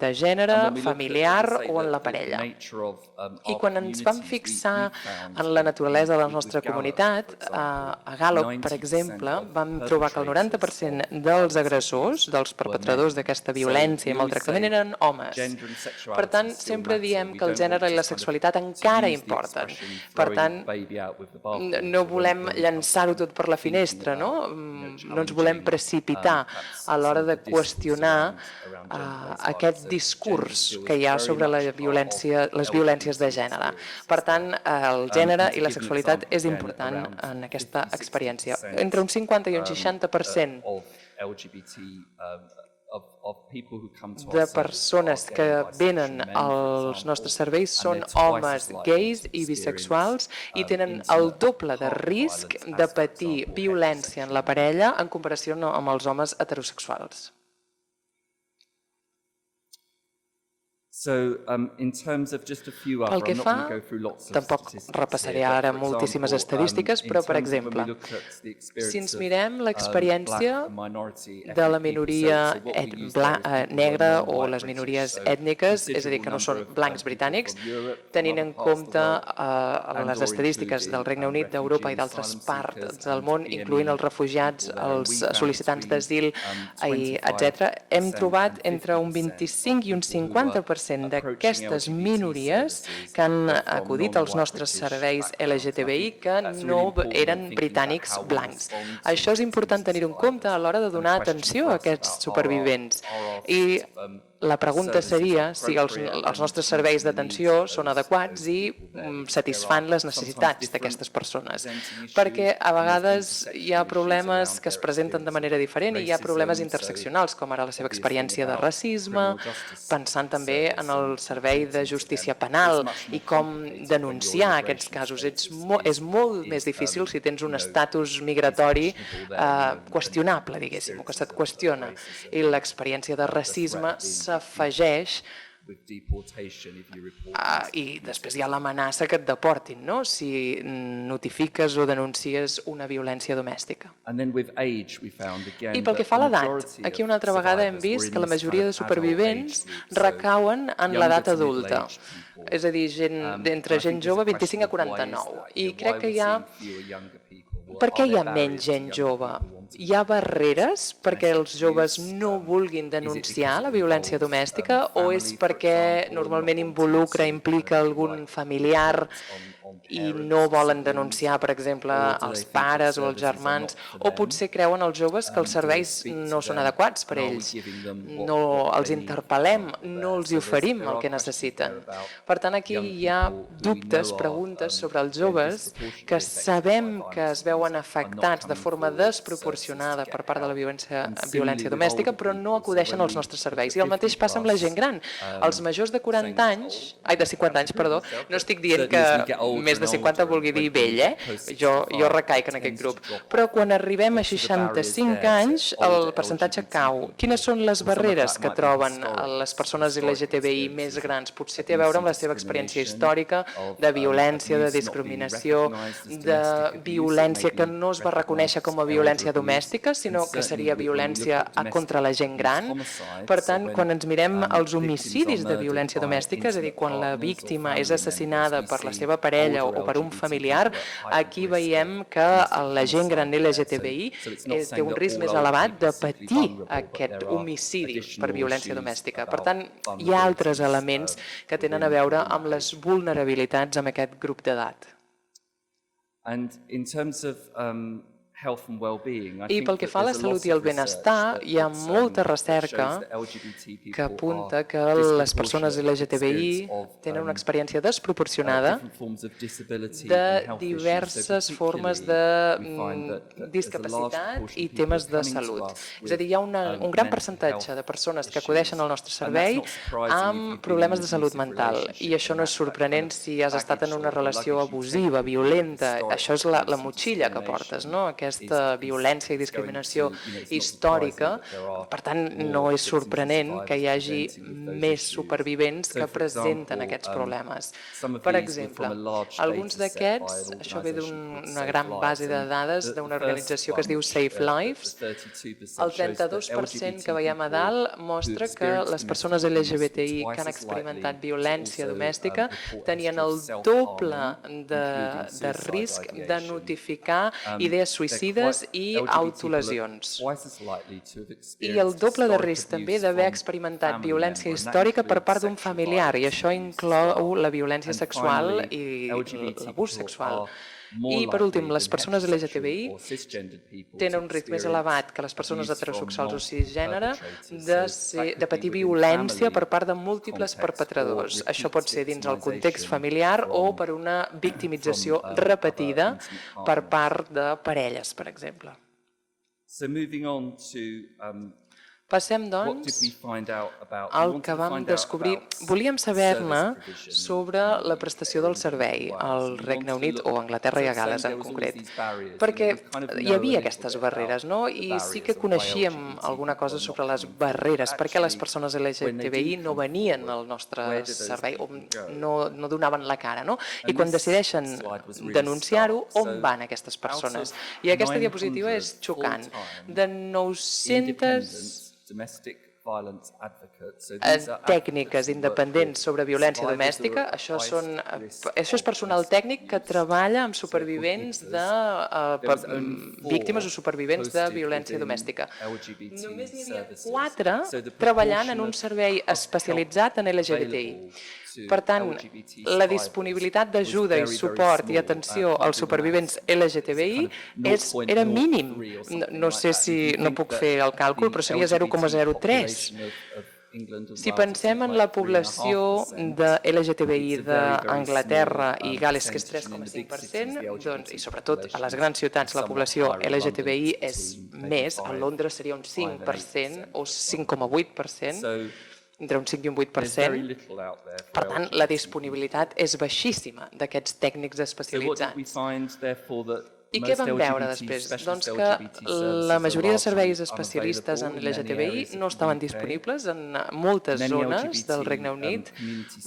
de gènere, familiar o en la parella. I quan ens vam fixar en la naturalesa de la nostra comunitat, a Gallup, per exemple, vam trobar que el 90% dels agressors, dels perpetradors d'aquesta violència i maltractament, eren homes. Per tant, sempre diem que el gènere i la sexualitat encara importen. Per tant, no volem llançar-ho tot per la finestra, no ens volem precipitar a l'hora de qüestionar aquest discurs que hi ha sobre les violències de gènere. Per tant, el gènere i la sexualitat és important en aquesta experiència. Entre un 50 i un 60% de persones que venen als nostres serveis són homes gais i bisexuals i tenen el doble de risc de patir violència en la parella en comparació amb els homes heterosexuals. Pel que fa, tampoc repassaré ara moltíssimes estadístiques, però, per exemple, si ens mirem l'experiència de la minoria negra o les minories ètniques, és a dir, que no són blancs britànics, tenint en compte les estadístiques del Regne Unit, d'Europa i d'altres parts del món, incloent els refugiats, els sol·licitants d'asil, etc., hem trobat entre un 25 i un 50% d'aquestes minories que han acudit als nostres serveis LGTBI que no eren britànics blancs. Això és important tenir-ho en compte a l'hora de donar atenció a aquests supervivents. I la pregunta seria si els nostres serveis d'atenció són adequats i satisfan les necessitats d'aquestes persones. Perquè a vegades hi ha problemes que es presenten de manera diferent i hi ha problemes interseccionals, com ara la seva experiència de racisme, pensant també en el servei de justícia penal i com denunciar aquests casos. És molt més difícil si tens un estatus migratori qüestionable, diguéssim, o que se't qüestiona. I l'experiència de racisme s'afegeix i després hi ha l'amenaça que et deportin, si notifiques o denuncies una violència domèstica. I pel que fa a l'edat, aquí una altra vegada hem vist que la majoria de supervivents recauen en l'edat adulta, és a dir, entre gent jove, 25 a 49. I crec que hi ha... Per què hi ha menys gent jove? Hi ha barreres perquè els joves no vulguin denunciar la violència domèstica o és perquè normalment implica algun familiar i no volen denunciar, per exemple, els pares o els germans, o potser creuen els joves que els serveis no són adequats per a ells. No els interpel·lem, no els oferim el que necessiten. Per tant, aquí hi ha dubtes, preguntes sobre els joves que sabem que es veuen afectats de forma desproporcionada per part de la violència domèstica, però no acudeixen als nostres serveis. I el mateix passa amb la gent gran. Els majors de 40 anys, de 50 anys, perdó, no estic dient que més de 50 vulgui dir vell, jo recaic en aquest grup, però quan arribem a 65 anys el percentatge cau. Quines són les barreres que troben les persones LGTBI més grans? Potser té a veure amb la seva experiència històrica de violència, de discriminació, de violència que no es va reconèixer com a violència domèstica, sinó que seria violència contra la gent gran. Per tant, quan ens mirem els homicidis de violència domèstica, és a dir, quan la víctima és assassinada per la seva parella o per un familiar, aquí veiem que la gent gran LGTBI té un risc més elevat de patir aquest homicidi per violència domèstica. Per tant, hi ha altres elements que tenen a veure amb les vulnerabilitats en aquest grup d'edat. I pel que fa a la salut i el benestar, hi ha molta recerca que apunta que les persones LGTBI tenen una experiència desproporcionada de diverses formes de discapacitat i temes de salut. És a dir, hi ha un gran percentatge de persones que acudeixen al nostre servei amb problemes de salut mental. I això no és sorprenent si has estat en una relació abusiva, violenta. Això és la motxilla que portes, no? Aquesta violència i discriminació històrica. Per tant, no és sorprenent que hi hagi més supervivents que presenten aquests problemes. Per exemple, alguns d'aquests, això ve d'una gran base de dades d'una organització que es diu Safe Lives, el 32% que veiem a dalt mostra que les persones LGBTI que han experimentat violència domèstica tenien el doble de risc de notificar idees suïcides i autolesions. I el doble de risc també d'haver experimentat violència històrica per part d'un familiar, i això inclou la violència sexual i l'abús sexual. I, per últim, les persones LGTBI tenen un risc més elevat que les persones heterosexuals o cisgènere de patir violència per part de múltiples perpetradors. Això pot ser dins el context familiar o per una victimització repetida per part de parelles, per exemple. Passem, doncs, al que vam descobrir. Volíem saber-ne sobre la prestació del servei al Regne Unit o a Anglaterra i a Gal·les en concret, perquè hi havia aquestes barreres, no? I sí que coneixíem alguna cosa sobre les barreres, perquè les persones LGTBI no venien al nostre servei o no donaven la cara, no? I quan decideixen denunciar-ho, on van aquestes persones? I aquesta diapositiva és xocant. De 900 tècniques independents sobre violència domèstica. Això és personal tècnic que treballa amb supervivents de víctimes o supervivents de violència domèstica. Només n'hi havia 4 treballant en un servei especialitzat en LGBTI. Per tant, la disponibilitat d'ajuda i suport i atenció als supervivents LGTBI era mínim. No sé si no puc fer el càlcul, però seria 0,03. Si pensem en la població de LGTBI d'Anglaterra i Gal·les, que és 3,5%, i sobretot a les grans ciutats la població LGTBI és més, a Londres seria un 5% o 5,8%, entre un 5 i un 8%. Per tant, la disponibilitat és baixíssima d'aquests tècnics especialitzats. I què vam veure després? Doncs que la majoria de serveis especialistes en LGTBI no estaven disponibles en moltes zones del Regne Unit.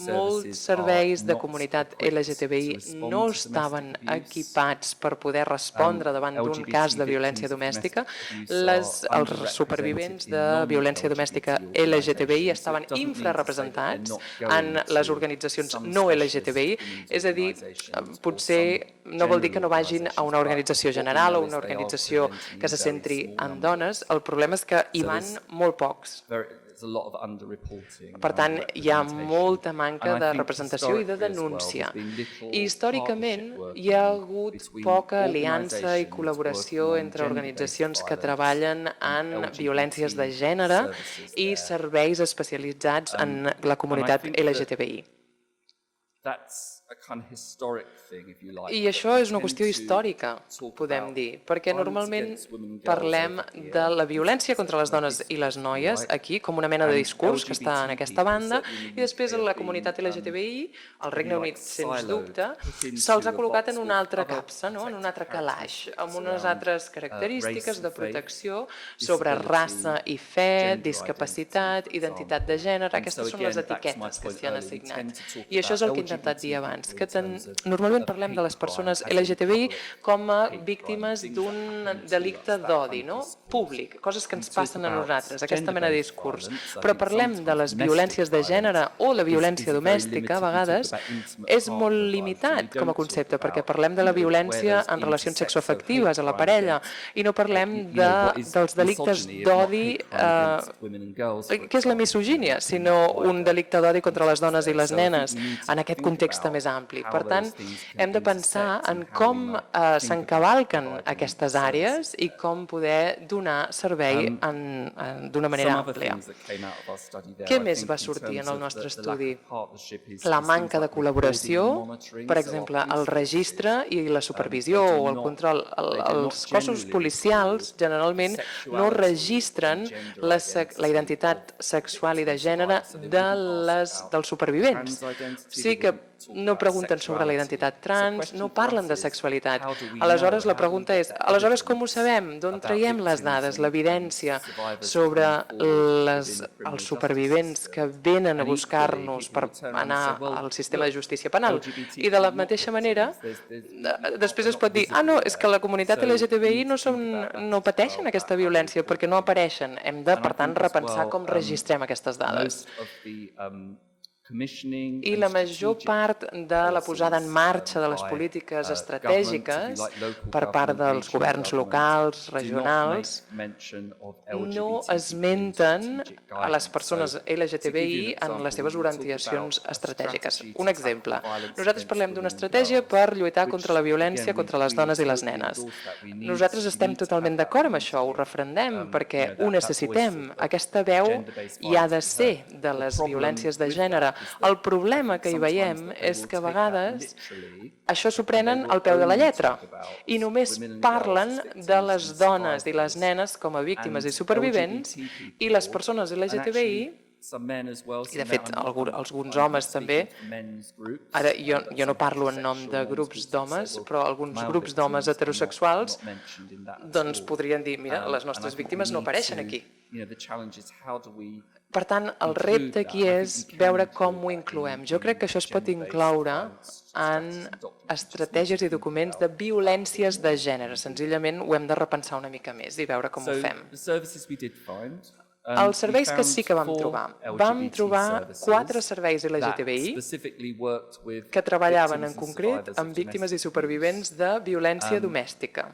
Molts serveis de comunitat LGTBI no estaven equipats per poder respondre davant d'un cas de violència domèstica. Els supervivents de violència domèstica LGTBI estaven infrarrepresentats en les organitzacions no LGTBI, és a dir, potser no vol dir que no vagin a una organització general o una organització que se centri en dones. El problema és que hi van molt pocs. Per tant, hi ha molta manca de representació i de denúncia. I històricament hi ha hagut poca aliança i col·laboració entre organitzacions que treballen en violències de gènere i serveis especialitzats en la comunitat LGTBI. I això és una qüestió històrica, podem dir, perquè normalment parlem de la violència contra les dones i les noies aquí com una mena de discurs que està en aquesta banda i després la comunitat LGTBI, al Regne Unit, sens dubte, se'ls ha col·locat en una altra capsa, en un altre calaix, amb unes altres característiques de protecció sobre raça i fe, discapacitat, identitat de gènere, aquestes són les etiquetes que s'hi han assignat. I això és el que he intentat dir abans, que normalment parlem de les persones LGTBI com a víctimes d'un delicte d'odi, públic, coses que ens passen a nosaltres, aquesta mena de discurs. Però parlem de les violències de gènere o la violència domèstica, a vegades, és molt limitat com a concepte, perquè parlem de la violència en relacions sexoafectives a la parella i no parlem dels delictes d'odi, que és la misogínia, sinó un delicte d'odi contra les dones i les nenes en aquest context més ampli. Per tant, hem de pensar en com s'encavalquen aquestes àrees i com poder donar servei d'una manera àmplia. Què més va sortir en el nostre estudi? La manca de col·laboració, per exemple, el registre i la supervisió o el control. Els cossos policials generalment no registren la identitat sexual i de gènere dels supervivents. Sí que no pregunten sobre la identitat trans, no parlen de sexualitat. Aleshores, la pregunta és, aleshores com ho sabem? D'on traiem les dades, l'evidència sobre els supervivents que venen a buscar-nos per anar al sistema de justícia penal? I de la mateixa manera, després es pot dir, no, és que la comunitat LGTBI no pateixen aquesta violència perquè no apareixen. Hem de, per tant, repensar com registrem aquestes dades. I la major part de la posada en marxa de les polítiques estratègiques per part dels governs locals, regionals, no esmenten a les persones LGTBI en les seves orientacions estratègiques. Un exemple, nosaltres parlem d'una estratègia per lluitar contra la violència contra les dones i les nenes. Nosaltres estem totalment d'acord amb això, ho referendem, perquè ho necessitem. Aquesta veu hi ha de ser de les violències de gènere. El problema que hi veiem és que a vegades això s'ho prenen al peu de la lletra i només parlen de les dones i les nenes com a víctimes i supervivents i les persones LGTBI, i de fet alguns homes també, ara jo no parlo en nom de grups d'homes, però alguns grups d'homes heterosexuals doncs podrien dir, mira, les nostres víctimes no apareixen aquí. Per tant, el repte aquí és veure com ho incloem. Jo crec que això es pot incloure en estratègies i documents de violències de gènere. Senzillament ho hem de repensar una mica més i veure com ho fem. Els serveis que sí que vam trobar 4 serveis LGTBI que treballaven en concret amb víctimes i supervivents de violència domèstica.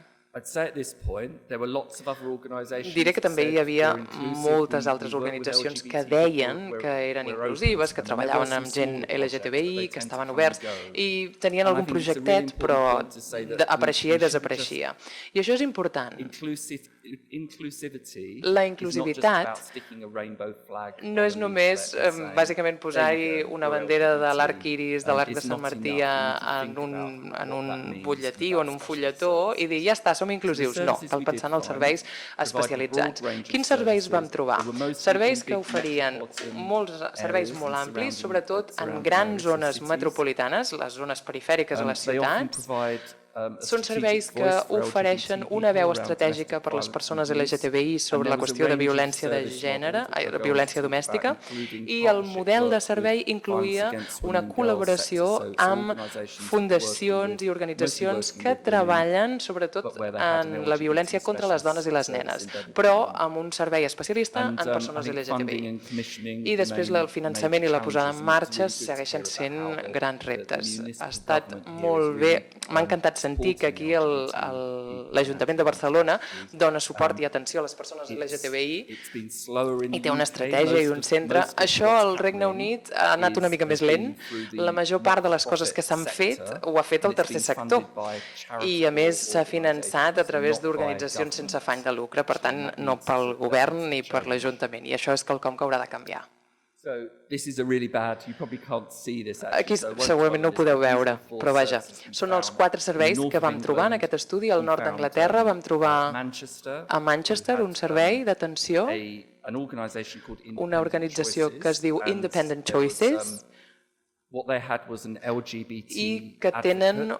Diré que també hi havia moltes altres organitzacions que deien que eren inclusives, que treballaven amb gent LGTBI, que estaven oberts i tenien algun projectet, però apareixia i desapareixia. I això és important. La inclusivitat no és només bàsicament posar-hi una bandera de l'arc iris, de l'arc de Sant Martí en un butlletí o en un fulletó i dir, ja està, som inclusius. No, cal pensar en els serveis especialitzats. Quins serveis vam trobar? Serveis que oferien molts serveis molt amplis, sobretot en grans zones metropolitanes, les zones perifèriques a les ciutats. Són serveis que ofereixen una veu estratègica per a les persones LGTBI sobre la qüestió de violència de gènere, de violència domèstica, i el model de servei incloïa una col·laboració amb fundacions i organitzacions que treballen sobretot en la violència contra les dones i les nenes, però amb un servei especialista en persones LGTBI. I després el finançament i la posada en marxa segueixen sent grans reptes. Ha estat molt bé, m'ha encantat sentir que aquí l'Ajuntament de Barcelona dona suport i atenció a les persones LGTBI i té una estratègia i un centre. Això al Regne Unit ha anat una mica més lent. La major part de les coses que s'han fet ho ha fet el tercer sector i a més s'ha finançat a través d'organitzacions sense afany de lucre, per tant no pel govern ni per l'Ajuntament, i això és quelcom que haurà de canviar. Aquí segurament no ho podeu veure, però vaja, són els 4 serveis que vam trobar en aquest estudi. Al nord d'Anglaterra vam trobar a Manchester un servei d'atenció, una organització que es diu Independent Choices, i que tenen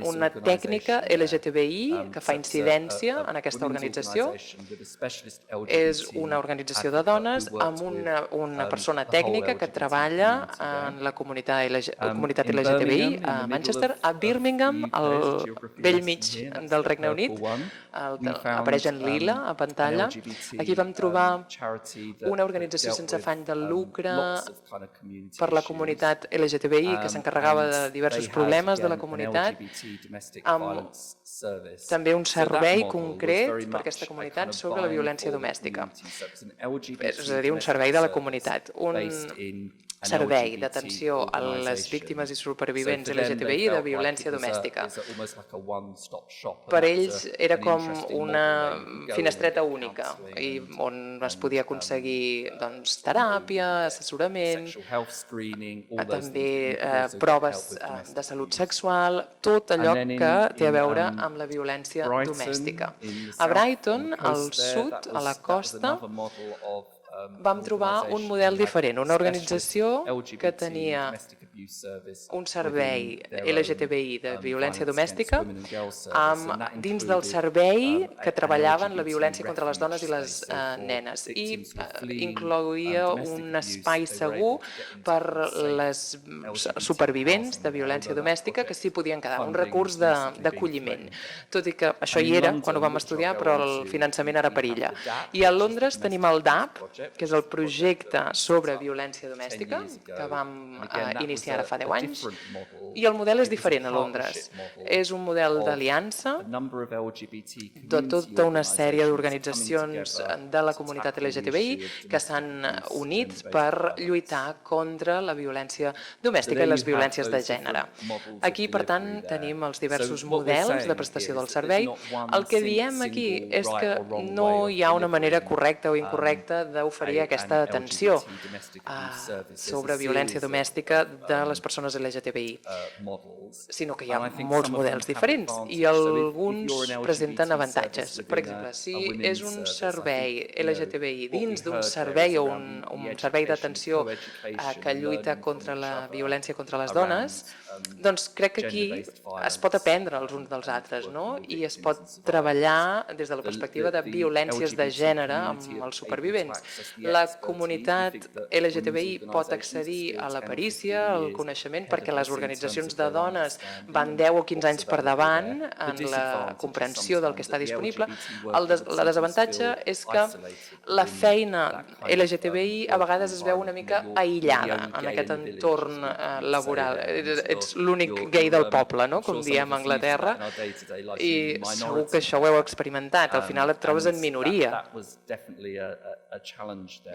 una tècnica LGTBI que fa incidència en aquesta organització. És una organització de dones amb una persona tècnica que treballa en la comunitat LGTBI a Manchester, a Birmingham, al vell mig del Regne Unit, apareix en lila a pantalla. Aquí vam trobar una organització sense afany de lucre per la comunitat LGTBI que s'encarregava de diversos problemes de la comunitat, amb també un servei concret per a aquesta comunitat sobre la violència domèstica. És a dir, un servei de la comunitat, un servei d'atenció a les víctimes i supervivents LGTBI de violència domèstica. Per ells era com una finestreta única on es podia aconseguir teràpia, assessorament, també proves de salut sexual, tot allò que té a veure amb la violència domèstica. A Brighton, al sud, a la costa, vam trobar un model diferent, una organització que tenia un servei LGTBI de violència domèstica dins del servei que treballaven la violència contra les dones i les nenes i incloïa un espai segur per les supervivents de violència domèstica que s'hi podien quedar, un recurs d'acolliment. Tot i que això hi era quan ho vam estudiar, però el finançament era per illa. I a Londres tenim el DAP, que és el projecte sobre violència domèstica, que vam iniciar ara fa 10 anys, i el model és diferent a Londres. És un model d'aliança de tota una sèrie d'organitzacions de la comunitat LGTBI que s'han unit per lluitar contra la violència domèstica i les violències de gènere. Aquí, per tant, tenim els diversos models de prestació del servei. El que diem aquí és que no hi ha una manera correcta o incorrecta d'oferir aquesta atenció sobre violència domèstica de les persones LGTBI, sinó que hi ha molts models diferents i alguns presenten avantatges. Per exemple, si és un servei LGTBI dins d'un servei o un servei d'atenció que lluita contra la violència contra les dones, doncs crec que aquí es pot aprendre els uns dels altres, no? I es pot treballar des de la perspectiva de violències de gènere amb els supervivents. La comunitat LGTBI pot accedir a la perícia, al coneixement, perquè les organitzacions de dones van 10 o 15 anys per davant en la comprensió del que està disponible. La desavantatge és que la feina LGTBI a vegades es veu una mica aïllada en aquest entorn laboral. Ets l'únic gay del poble, no? Com diem a Anglaterra, i segur que això ho heu experimentat. Al final et trobes en minoria.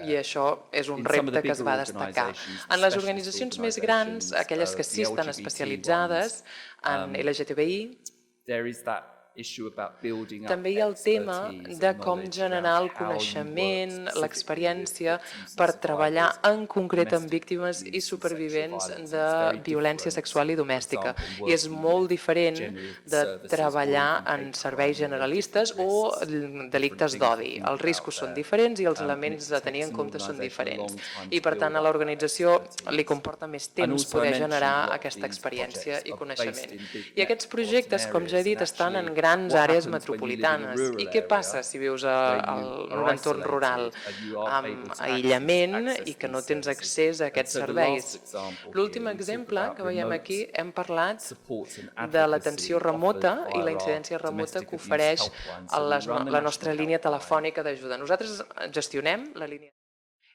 I això és un repte que es va destacar. En les organitzacions més grans, aquelles que sí estan especialitzades en LGTBI, també hi ha el tema de com generar el coneixement, l'experiència per treballar en concret amb víctimes i supervivents de violència sexual i domèstica. I és molt diferent de treballar en serveis generalistes o delictes d'odi. Els riscos són diferents i els elements a tenir en compte són diferents. I per tant a l'organització li comporta més temps poder generar aquesta experiència i coneixement. I aquests projectes, com ja he dit, estan en grans àrees metropolitanes. I què passa si vius en un entorn rural amb aïllament i que no tens accés a aquests serveis? L'últim exemple que veiem aquí, hem parlat de l'atenció remota i la incidència remota que ofereix la nostra línia telefònica d'ajuda. Nosaltres gestionem la línia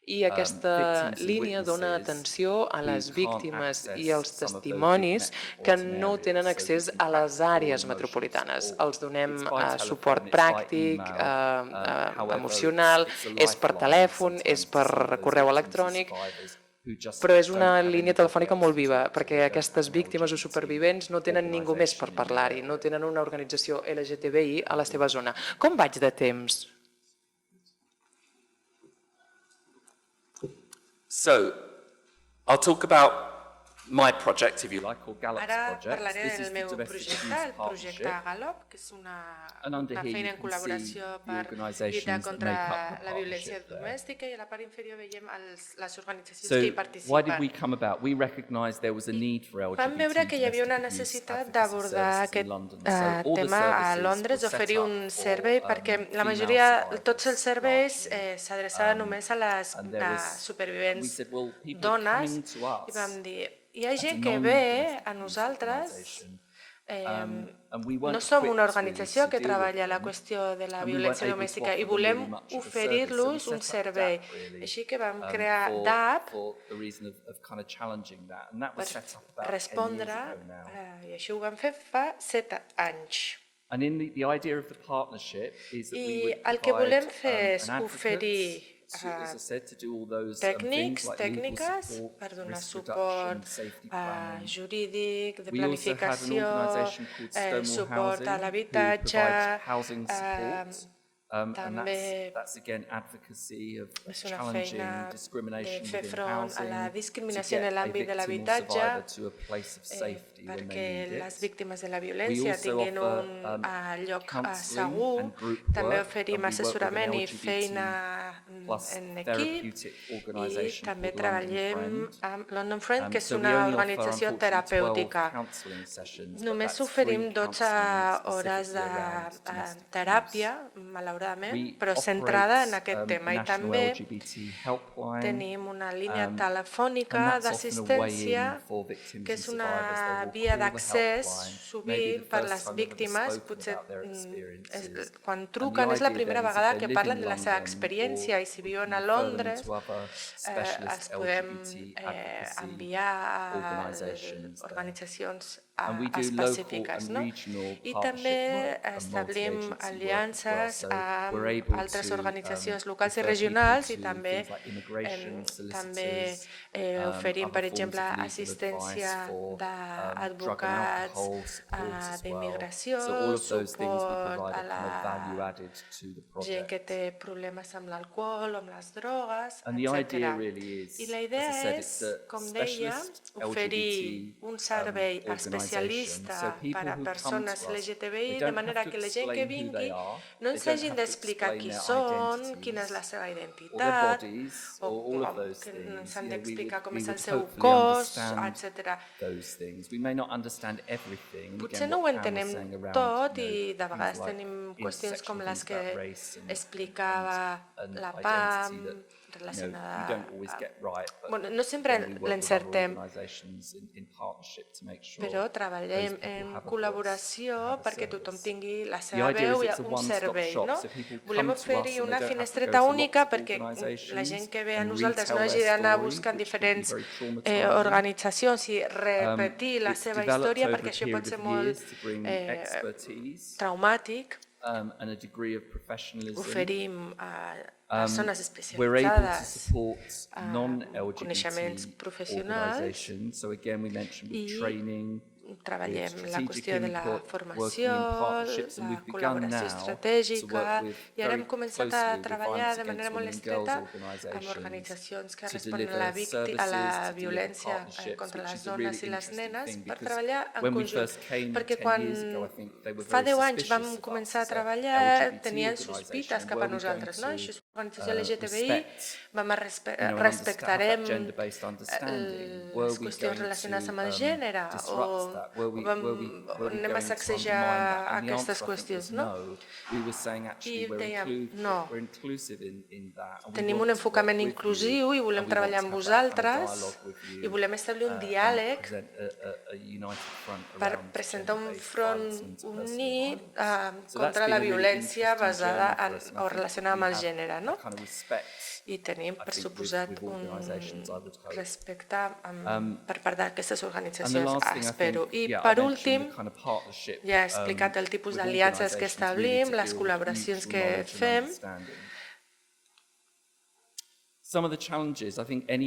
I aquesta línia dona atenció a les víctimes i als testimonis que no tenen accés a les àrees metropolitanes. Els donem suport pràctic, emocional, és per telèfon, és per correu electrònic, però és una línia telefònica molt viva, perquè aquestes víctimes o supervivents no tenen ningú més per parlar-hi, no tenen una organització LGTBI a la seva zona. Com vaig de temps? So, I'll talk about my project, if you like, or Gallup's Ara project. parlaré This del is the meu Domestic projecte, Abuse el projecte Partnership. Gallup, que és una under here feina you en can col·laboració see the per organisations lluitar that contra make up the la violència partnership there. domèstica, i a la part inferior veiem les organitzacions So, que hi why did we participen. come about? We recognised there was a need for LGBT Vam veure que hi havia una domestic abuse necessitat advocacy d'abordar services in aquest London. So all the tema a services Londres, were set oferir up un for, servei, perquè la female majoria, survivors tots els serveis largely. s'adreçaven només a les And there was- we supervivents said, well, people are dones, coming to us i vam dir, hi ha as a gent que ve non-domestic a abuse nosaltres. organisation. And we weren't No som una equipped organització really que to deal with treballa la them. qüestió de la And we violència weren't able to domèstica i offer them volem really much of a oferir-los service. So we un set up servei. DAP, really, Així que vam crear for- DAP for the reason of kind of challenging that. And that per was set up about 10 years respondre, ago now. i això ho vam fer fa 7 anys. And in the idea of the partnership is that we I would el que provide volem fer és an oferir advocate, as I said, to do all those tècnics, things like legal tècniques support, per donar risk suport reduction, safety planning. jurídic, de We also have an planificació, organisation called Stonewall suport Housing, a who l'habitatge, provides housing support. And també that's again advocacy of és una challenging feina discrimination de fer within front a housing la to discriminació get en l'àmbit l'àmbit de de l'habitatge, to a place of safety when perquè they need les it. víctimes de la We violència also tinguin offer, un lloc counselling segur. and group També work, oferim and we work with an assessorament i LGBT feina plus en equip, therapeutic i organisation també called London treballem Friend. amb London Friend, que és So we una only offer, organització unfortunately, 12 terapèutica. counselling sessions, but Només that's oferim free 12 counselling hores de specifically around domestic teràpia, abuse. malauradament, We però centrada en operate, aquest tema. a I national també LGBT helpline, tenim una línia and telefònica that's often a way d'assistència, in for victims que and és survivors. They una will via call the d'accés, helpline, maybe sovint the per first les time they've ever víctimes, spoken potser about their experiences. quan And truquen the és la idea primera then is vegada if que they parlen live de in la seva London experiència, or i si viuen a refer them Londres to other specialist els podem LGBT advocacy enviar a organisations there. organitzacions And we do específiques. local and regional I partnership també work and establim multi-agency work as well. aliances So amb we're able altres to, organitzacions locals i refer people regionals, i to també things like immigration també solicitors, oferim, per other forms exemple, of legal assistència advice for, drug and d'advocats alcohol support as well. d'immigració, So all of those things we suport provide a a kind of value la added to the gent que project. té problemes amb l'alcohol o amb les drogues, And the idea etc. really is, I la as idea I said, és, it's a com deia, specialist oferir un servei organisation. especialista So people per a who come persones to us, LGTBI, they de don't manera have to que la gent que explain who they vingui are, no they ens don't hagin have to d'explicar explain qui their són, identities, quina és la seva or their identitat, bodies, o or all of those que things. ens han You know, d'explicar com we és el would seu hopefully cos, understand etc. those things. We may not understand everything. And Potser again, no ho what Pam was entenem saying around, tot, you know, i de things vegades like tenim qüestions com intersectional les things about que race and explicava la identity Pam, that, you relacionada don't always get right, but bueno, no sempre again, we work with other l'encertem, organisations in partnership to make sure però treballem those people en have a col·laboració voice, have a perquè tothom service. tingui la The seva idea veu is i it's a un one-stop servei, shop, no? so people Volem come to us oferir and una they don't have to finestreta go to única lots of perquè la organisations gent que ve a and nosaltres no retell hagi their d'anar story, buscant which can be diferents very traumatizing. organitzacions i repetir la It's seva developed història, over perquè a això period pot ser of molt years to bring expertise traumàtic. and a degree of professionalism. Oferim a persones We're able to especialitzades support coneixements non-LGBT professionals organisations. So again, we mentioned with i training, treballem la strategic qüestió de la input, formació, working in partnerships, and la we've begun col·laboració now to estratègica, work with i ara hem very començat a closely with treballar Violence de manera Against molt Women and estreta Girls amb organisations organitzacions que to responen deliver a la services, to deliver violència partnerships, contra which les is a dones really i les interesting nenes thing, per because treballar en when we conjunt. first came Perquè 10 quan years ago, I think they were fa very 10 anys vam suspicious of us començar a as a treballar, LGBT tenien organisation. sospites cap Were a we nosaltres, no? going Això és to, una organització LGTBI, respect, vam and respectarem have that gender-based understanding? Were les we qüestions going relacionades amb el to gènere, disrupt anem a sacsejar aquestes qüestions, no? I dèiem, no, tenim un enfocament inclusiu i volem treballar amb vosaltres i volem establir un diàleg per presentar un front unit contra la violència basada o relacionada amb el gènere, no? I tenim, per suposat, un respecte per part d'aquestes organitzacions, espero. I, per últim, ja he explicat el tipus d'aliances que establim, les col·laboracions que fem,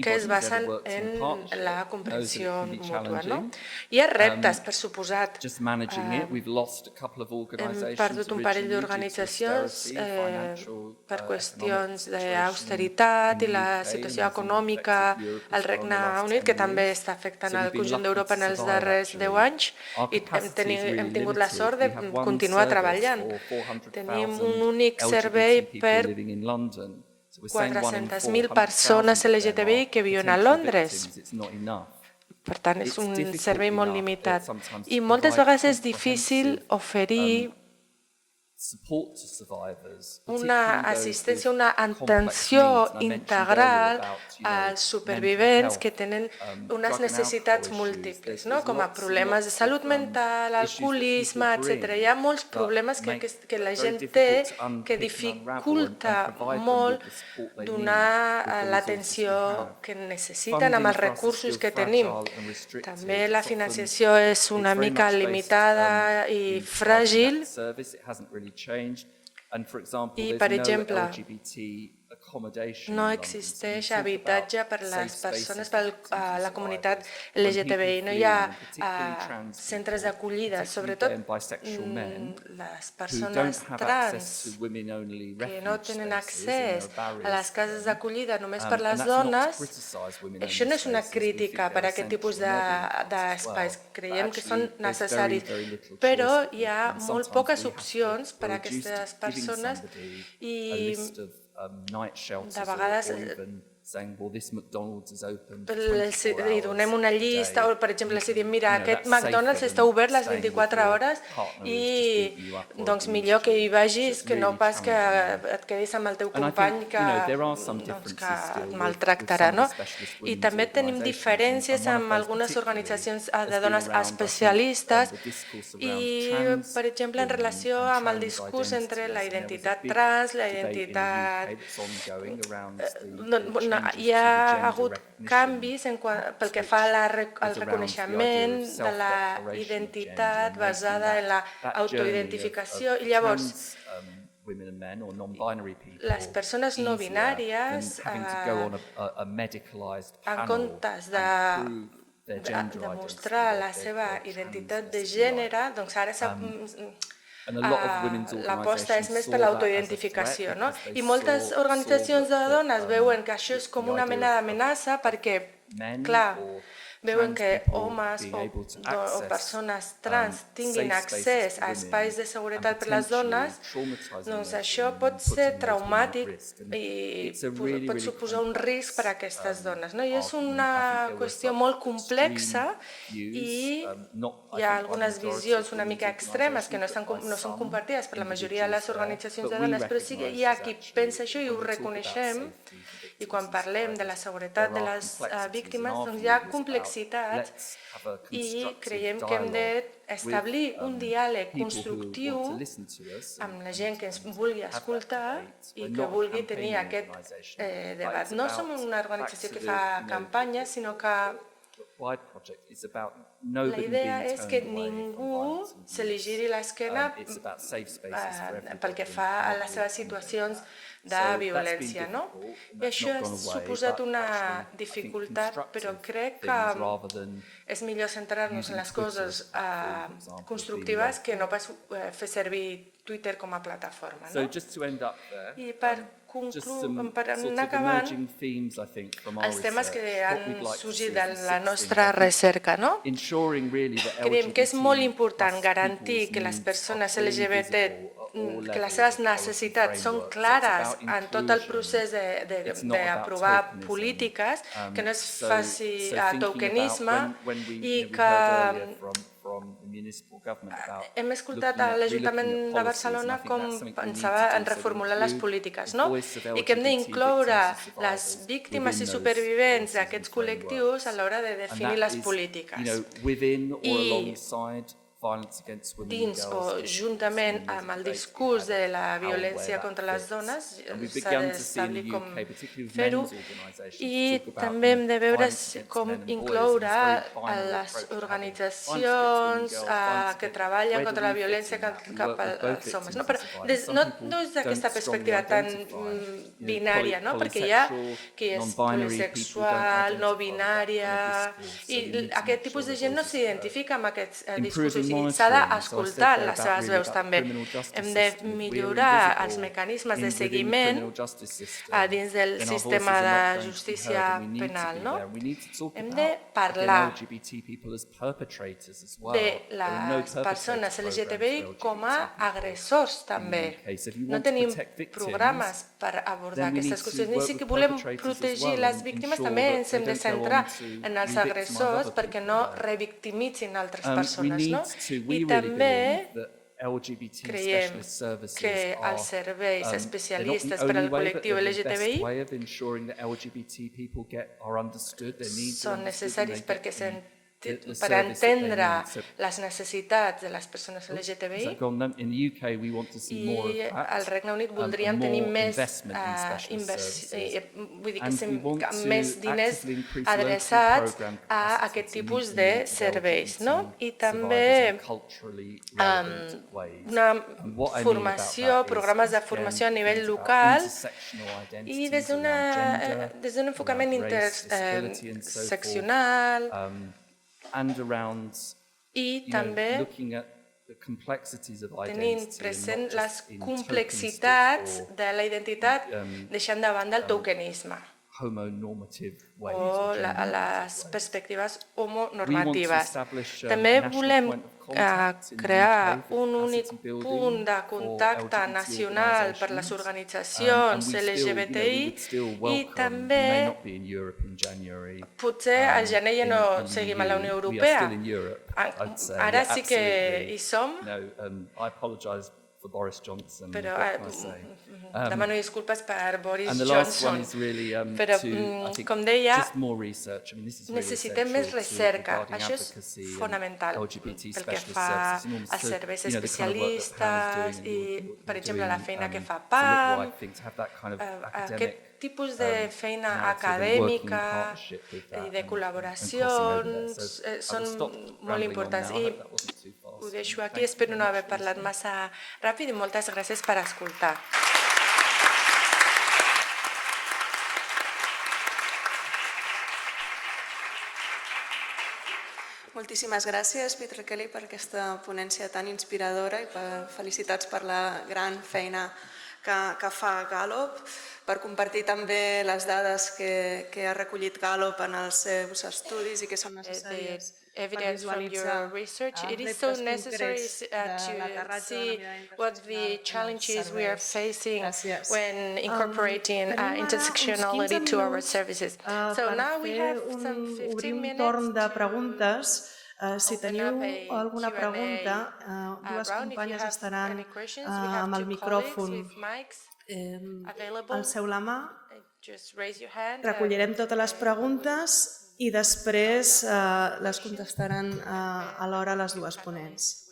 que es basen en la comprensió mútua. Hi ha reptes, per suposat. Hem perdut un parell d'organitzacions per qüestions d'austeritat i la situació econòmica al Regne Unit, que també està afectant el conjunt d'Europa en els darrers 10 anys, i hem tingut la sort de continuar treballant. Tenim un únic servei per 400.000 persones LGTBI que viuen a Londres. Per tant, és un servei molt limitat. I moltes vegades és difícil oferir una assistència, una atenció integral als supervivents que tenen unes necessitats múltiples, com a problemes de salut mental, alcoholisme, etc. Hi ha molts problemes que la gent té que dificulta molt donar l'atenció que necessiten amb els recursos que tenim. També la financiació és una mica limitada i fràgil. I, per exemple, no existeix habitatge per a les persones, per a la comunitat LGTBI. No hi ha centres d'acollida, sobretot les persones trans que no tenen accés a les cases d'acollida només per les dones. Això no és una crítica per a aquest tipus d'espais. Creiem que són necessaris, però hi ha molt poques opcions per a aquestes persones i de vegades li donem una llista o, per exemple, si diem, mira, aquest McDonald's està obert les 24 hores i doncs millor que hi vagis que no pas que et quedis amb el teu company que et maltractarà. I també tenim diferències amb algunes organitzacions de dones especialistes i, per exemple, en relació amb el discurs entre la identitat trans, la identitat... Hi ha hagut canvis pel que fa al reconeixement de la identitat basada en l'autoidentificació i llavors les persones no binàries en comptes de demostrar la seva identitat de gènere, doncs ara l'aposta és més per l'autoidentificació. I moltes organitzacions de dones veuen que això és com una mena d'amenaça perquè, clar, veuen que homes o persones trans tinguin accés a espais de seguretat per a les dones, doncs això pot ser traumàtic i pot suposar un risc per a aquestes dones. I és una qüestió molt complexa i hi ha algunes visions una mica extremes que no són compartides per la majoria de les organitzacions de dones, però sí que hi ha qui pensa això i ho reconeixem. I quan parlem de la seguretat de les víctimes, doncs hi ha complexitats i creiem que hem d'establir un diàleg constructiu amb la gent que ens vulgui escoltar i que vulgui tenir aquest debat. No som una organització que fa campanyes, sinó que la idea és que ningú se li giri l'esquena pel que fa a les seves situacions de violència. I això ha suposat una dificultat, però crec que és millor centrar-nos en les coses constructives que no pas fer servir Twitter com a plataforma. I per anar acabant, els temes que han sorgit de la nostra recerca. Creiem que és molt important garantir que les persones LGBT que les seves necessitats són clares en tot el procés d'aprovar polítiques, que no es faci tokenisme i que municipal government about hem escoltat a l'Ajuntament de Barcelona com pensava en reformular les polítiques, no? I que hem d'incloure les víctimes i supervivents d'aquests col·lectius a l'hora de definir les polítiques. Dins o juntament amb el discurs de la violència contra les dones s'ha d'establir com fer-ho i també hem de veure com incloure les organitzacions que treballen contra la violència cap als homes. Però no és d'aquesta perspectiva tan binària, perquè hi ha qui és polisexual, no binària, i aquest tipus de gent no s'identifica amb aquests discursos. S'ha d'escoltar les seves veus també. Hem de millorar els mecanismes de seguiment dins del sistema de justícia penal. Hem de parlar de les persones LGTBI com a agressors també. No tenim programes per abordar aquestes qüestions. Ni si volem protegir les víctimes també ens hem de centrar en els agressors perquè no revictimitzin altres persones. I també creiem que els serveis especialistes per al col·lectiu LGTBI són necessaris perquè per entendre les necessitats de les persones LGTBI i al Regne Unit voldríem tenir més diners adreçats a aquest tipus de serveis. I també una formació, programes de formació a nivell local i des d'un enfocament interseccional i també tenint present les complexitats de la identitat deixant de banda el tokenisme o les perspectives homonormatives. També volem crear un únic punt de contacte nacional per les organitzacions LGBTI i també potser al gener ja no seguim a la Unió Europea. Ara sí que hi som, però demano disculpes per Boris Johnson. Però, com deia, necessitem més recerca. Això és fonamental pel que fa als serveis especialistes i, per exemple, la feina que fa PAM, aquest tipus de feina acadèmica i de col·laboracions són molt importants. I ho deixo aquí, espero no haver parlat massa ràpid i moltes gràcies per escoltar. Moltíssimes gràcies, Peter Kelly, per aquesta ponència tan inspiradora i felicitats per la gran feina que fa Gallup, per compartir també les dades que ha recollit Gallup en els seus estudis i que són necessàries evidence from your research. It is so necessary to see what the challenges we are facing when incorporating intersectionality to our services. So now we have some 15 minutes de preguntes. Si teniu alguna pregunta, dues companyes estaran amb el micròfon alceu la mà, recollirem totes les preguntes i després les contestaran alhora les dues ponents.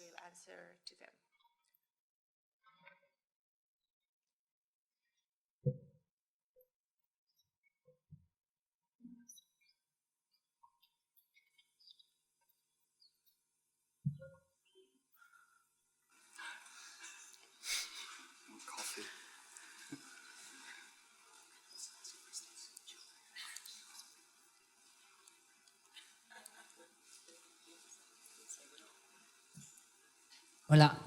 Hola,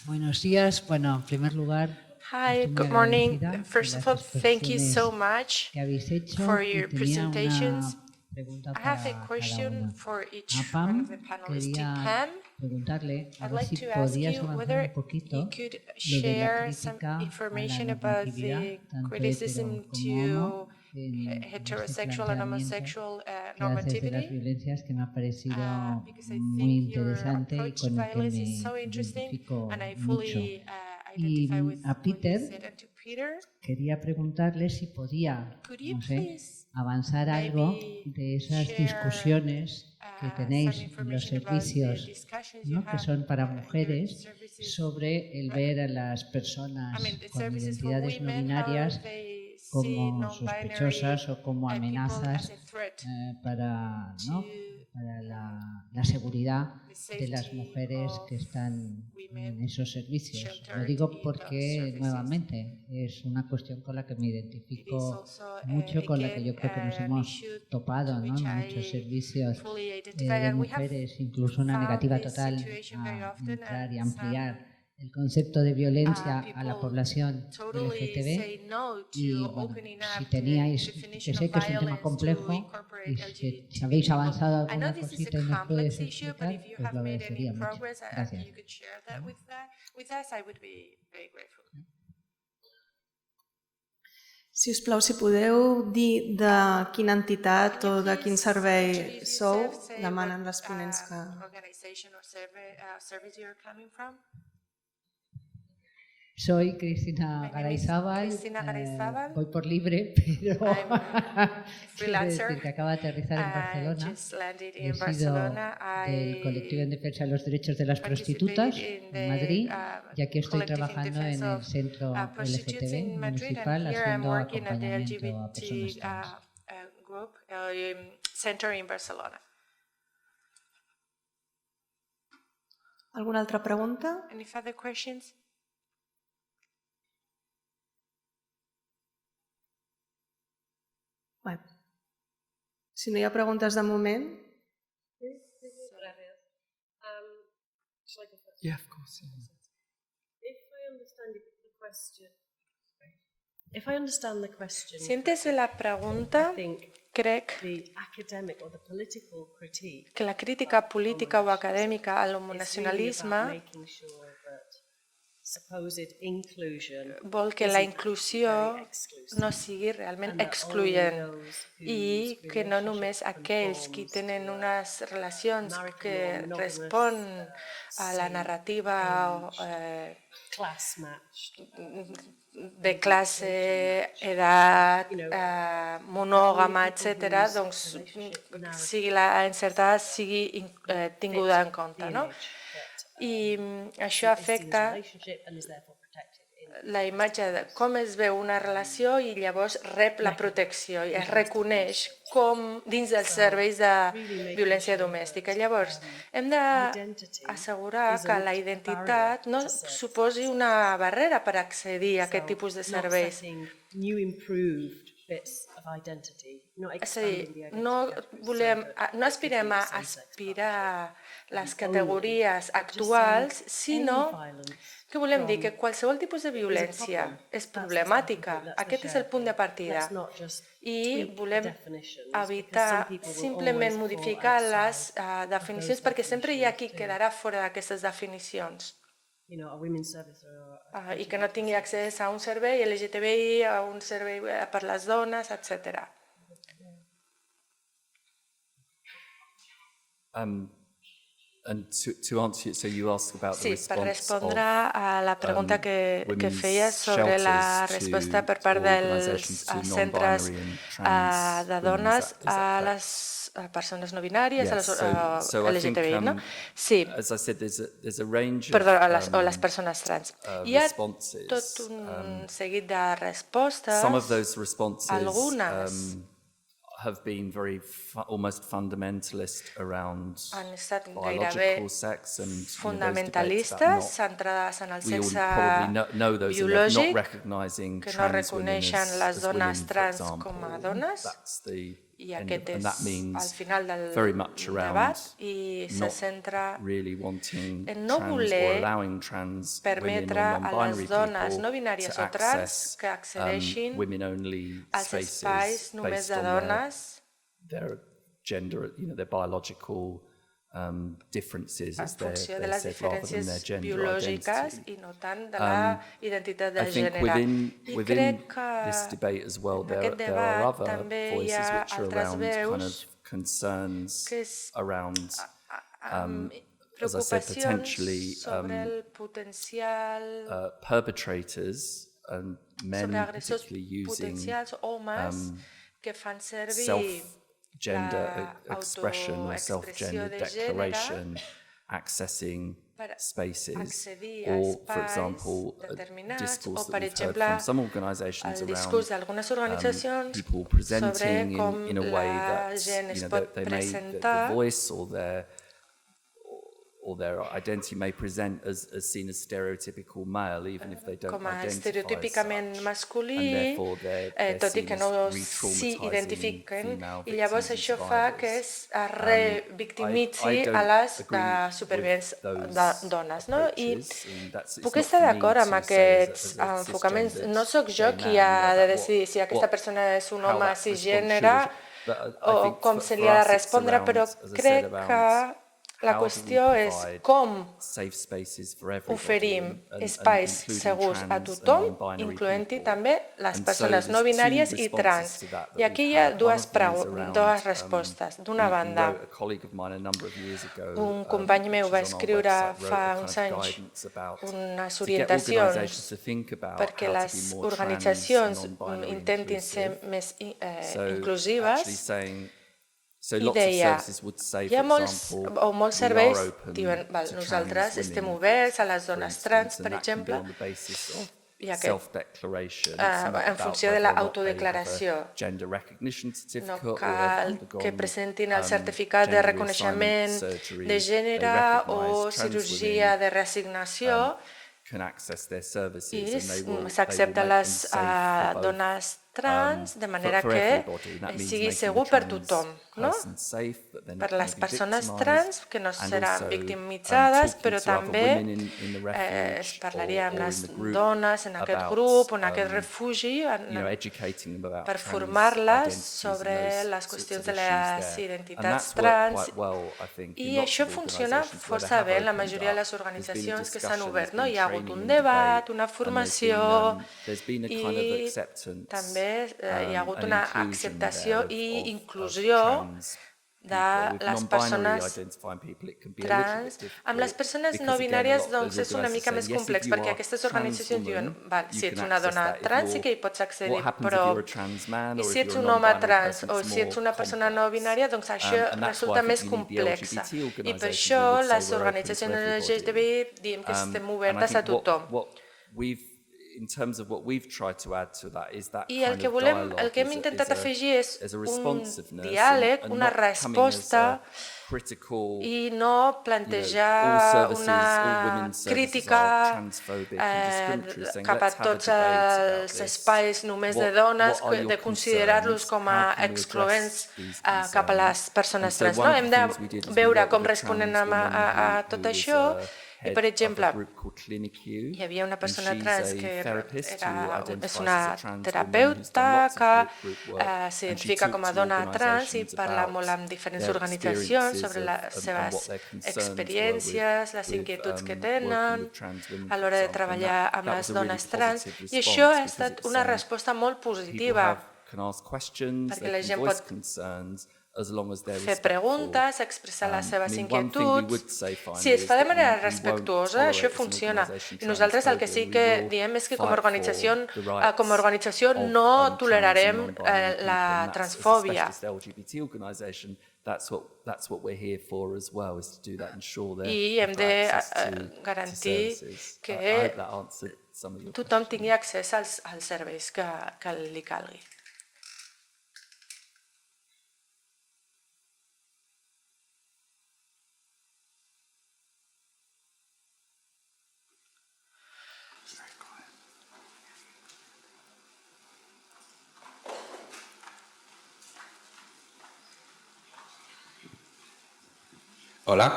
buenos días. Bueno, en primer lugar, hi, good morning. First of all, thank you so much for your presentations. I have a question for each one of the panelists. To Pam, I'd like to ask you whether you could share some information about the criticism to heterosexual and homosexual que haces de las violencias, que me ha parecido muy interesante y con el que me identifico mucho. Y a Peter quería preguntarle si podía, no sé, avanzar algo de esas discusiones que tenéis en los servicios, ¿no?, que son para mujeres, sobre el ver a las personas con identidades no binarias como sospechosas o como amenazas para, ¿no?, para la seguridad de las mujeres que están en esos servicios. Lo digo porque, nuevamente, es una cuestión con la que me identifico mucho, con la que yo creo que nos hemos topado, ¿no?, en muchos servicios de mujeres, incluso una negativa total a entrar y ampliar el concepto de violencia a la población LGTB. Y bueno, si teníais, que sé que es un tema complejo, y si habéis avanzado alguna cosita y nos puedes explicar, pues lo agradecería mucho. Gracias. Si us plau, si podeu dir de quina entitat o de quin servei sou, demanen les ponents que... Soy Cristina Garayzábal, voy por libre, pero quiero decir que acabo de aterrizar en Barcelona. He sido del Colectivo en Defensa de los Derechos de las Prostitutas en Madrid, y aquí estoy trabajando en el Centro LGTB municipal haciendo acompañamiento a personas trans. Alguna altra pregunta? Bé, si no hi ha preguntes de moment... Yeah, of course. Si entes la pregunta, crec que la crítica política o acadèmica a l'homonacionalisme vol que la inclusió no sigui realment excloent i que no només aquells que tenen unes relacions que respon a la narrativa de classe, edat, monògama, etc., doncs sigui l'encertada, sigui tinguda en compte, no? I això afecta la imatge de com es veu una relació i llavors rep la protecció i es reconeix com dins dels serveis de violència domèstica. Llavors, hem d'assegurar que la identitat no suposi una barrera per accedir a aquest tipus de serveis. És a dir, no aspirem a aspirar les categories actuals, sinó que volem dir que qualsevol tipus de violència és problemàtica. Aquest és el punt de partida. I volem evitar simplement modificar les definicions, perquè sempre hi ha qui quedarà fora d'aquestes definicions i que no tingui accés a un servei LGTBI, a un servei per les dones, etc. Sí, per respondre a la pregunta que feies sobre la resposta per part dels centres de dones a les persones no binàries, a les LGTBI, no? Sí, perdó, o les persones trans. Hi ha tot un seguit de respostes, algunes have been very almost fundamentalist around han estat gairebé fonamentalistes, centrades en el sexe biològic, que no reconeixen les dones trans com a dones, i aquest és al final del debat, i se centra en no voler permetre a les dones no binàries o trans que accedeixin als espais només de dones, their biological differences, as en funció de they're les said, rather than their diferències gender biològiques identity. i no tant de la identitat de I think gènere. I within crec que this debate as well, en aquest there are debat other també hi voices ha which are altres around kind of veus concerns que és around, as I said, preocupacions potentially sobre el potencial perpetrators and men sobre agressors particularly using potencials, homes que fan servir self-gender expression or l'autoexpressió self-gender de gènere declaration accessing per spaces, accedir a or, for espais example, a determinats, discourse o that per we've heard exemple from some organisations el around discurs d'algunes organitzacions people sobre presenting com in a way la that, gent es you know, pot that the presentar voice or their identity may present as seen as stereotypical male, even if they don't com a identify as estereotípicament such. masculí, Tot tot i que no s'hi identifiquen, i llavors això fa que es revictimitzi a les supervivents dones. No? I puc estar d'acord amb aquests enfocaments. No sóc jo qui ha de decidir si aquesta persona és un home cisgènere o com se li ha de respondre, però crec que la qüestió és com oferim espais segurs a tothom, incloent-hi també les persones no binàries i trans. I aquí hi ha dues respostes. D'una banda, un company meu va escriure fa uns anys unes orientacions perquè les organitzacions intentin ser més inclusives, i deia, hi ha molts serveis, diuen, nosaltres estem oberts a les dones trans, per exemple, i en funció de l'autodeclaració. No cal que presentin el certificat de reconeixement de gènere o cirurgia de reassignació, i s'accepten les dones trans de manera que sigui segur per tothom, no? Per les persones trans que no seran victimitzades, però també es parlaria amb les dones en aquest grup o en aquest refugi per formar-les sobre les qüestions de les identitats trans, i això funciona força bé en la majoria de les organitzacions que s'han obert. Hi ha hagut un debat, una formació, i també hi ha hagut una acceptació i inclusió de les persones trans. Amb les persones no binàries doncs, és una mica més complex, perquè aquestes organitzacions diuen si ets una dona trans sí que hi pots accedir, però i si ets un home trans o si ets una persona no binària, doncs això resulta més complex. I per això les organitzacions LGTBI diem que estem obertes a tothom. I el que hem intentat afegir és un diàleg, una resposta, i no plantejar una crítica cap a tots els espais només de dones, de considerar-los com a excloents cap a les persones trans. Hem de veure com responen a tot això. I, per exemple, hi havia una persona trans que és una terapeuta que s'identifica com a dona trans i parla molt amb diferents organitzacions sobre les seves experiències, les inquietuds que tenen a l'hora de treballar amb les dones trans, i això ha estat una resposta molt positiva, perquè la gent pot fer preguntes, expressar les seves inquietuds. Si es fa de manera respectuosa, això funciona. I nosaltres el que sí que diem és que com a organització no tolerarem la transfòbia. I hem de garantir que tothom tingui accés als serveis que li calgui. Hola,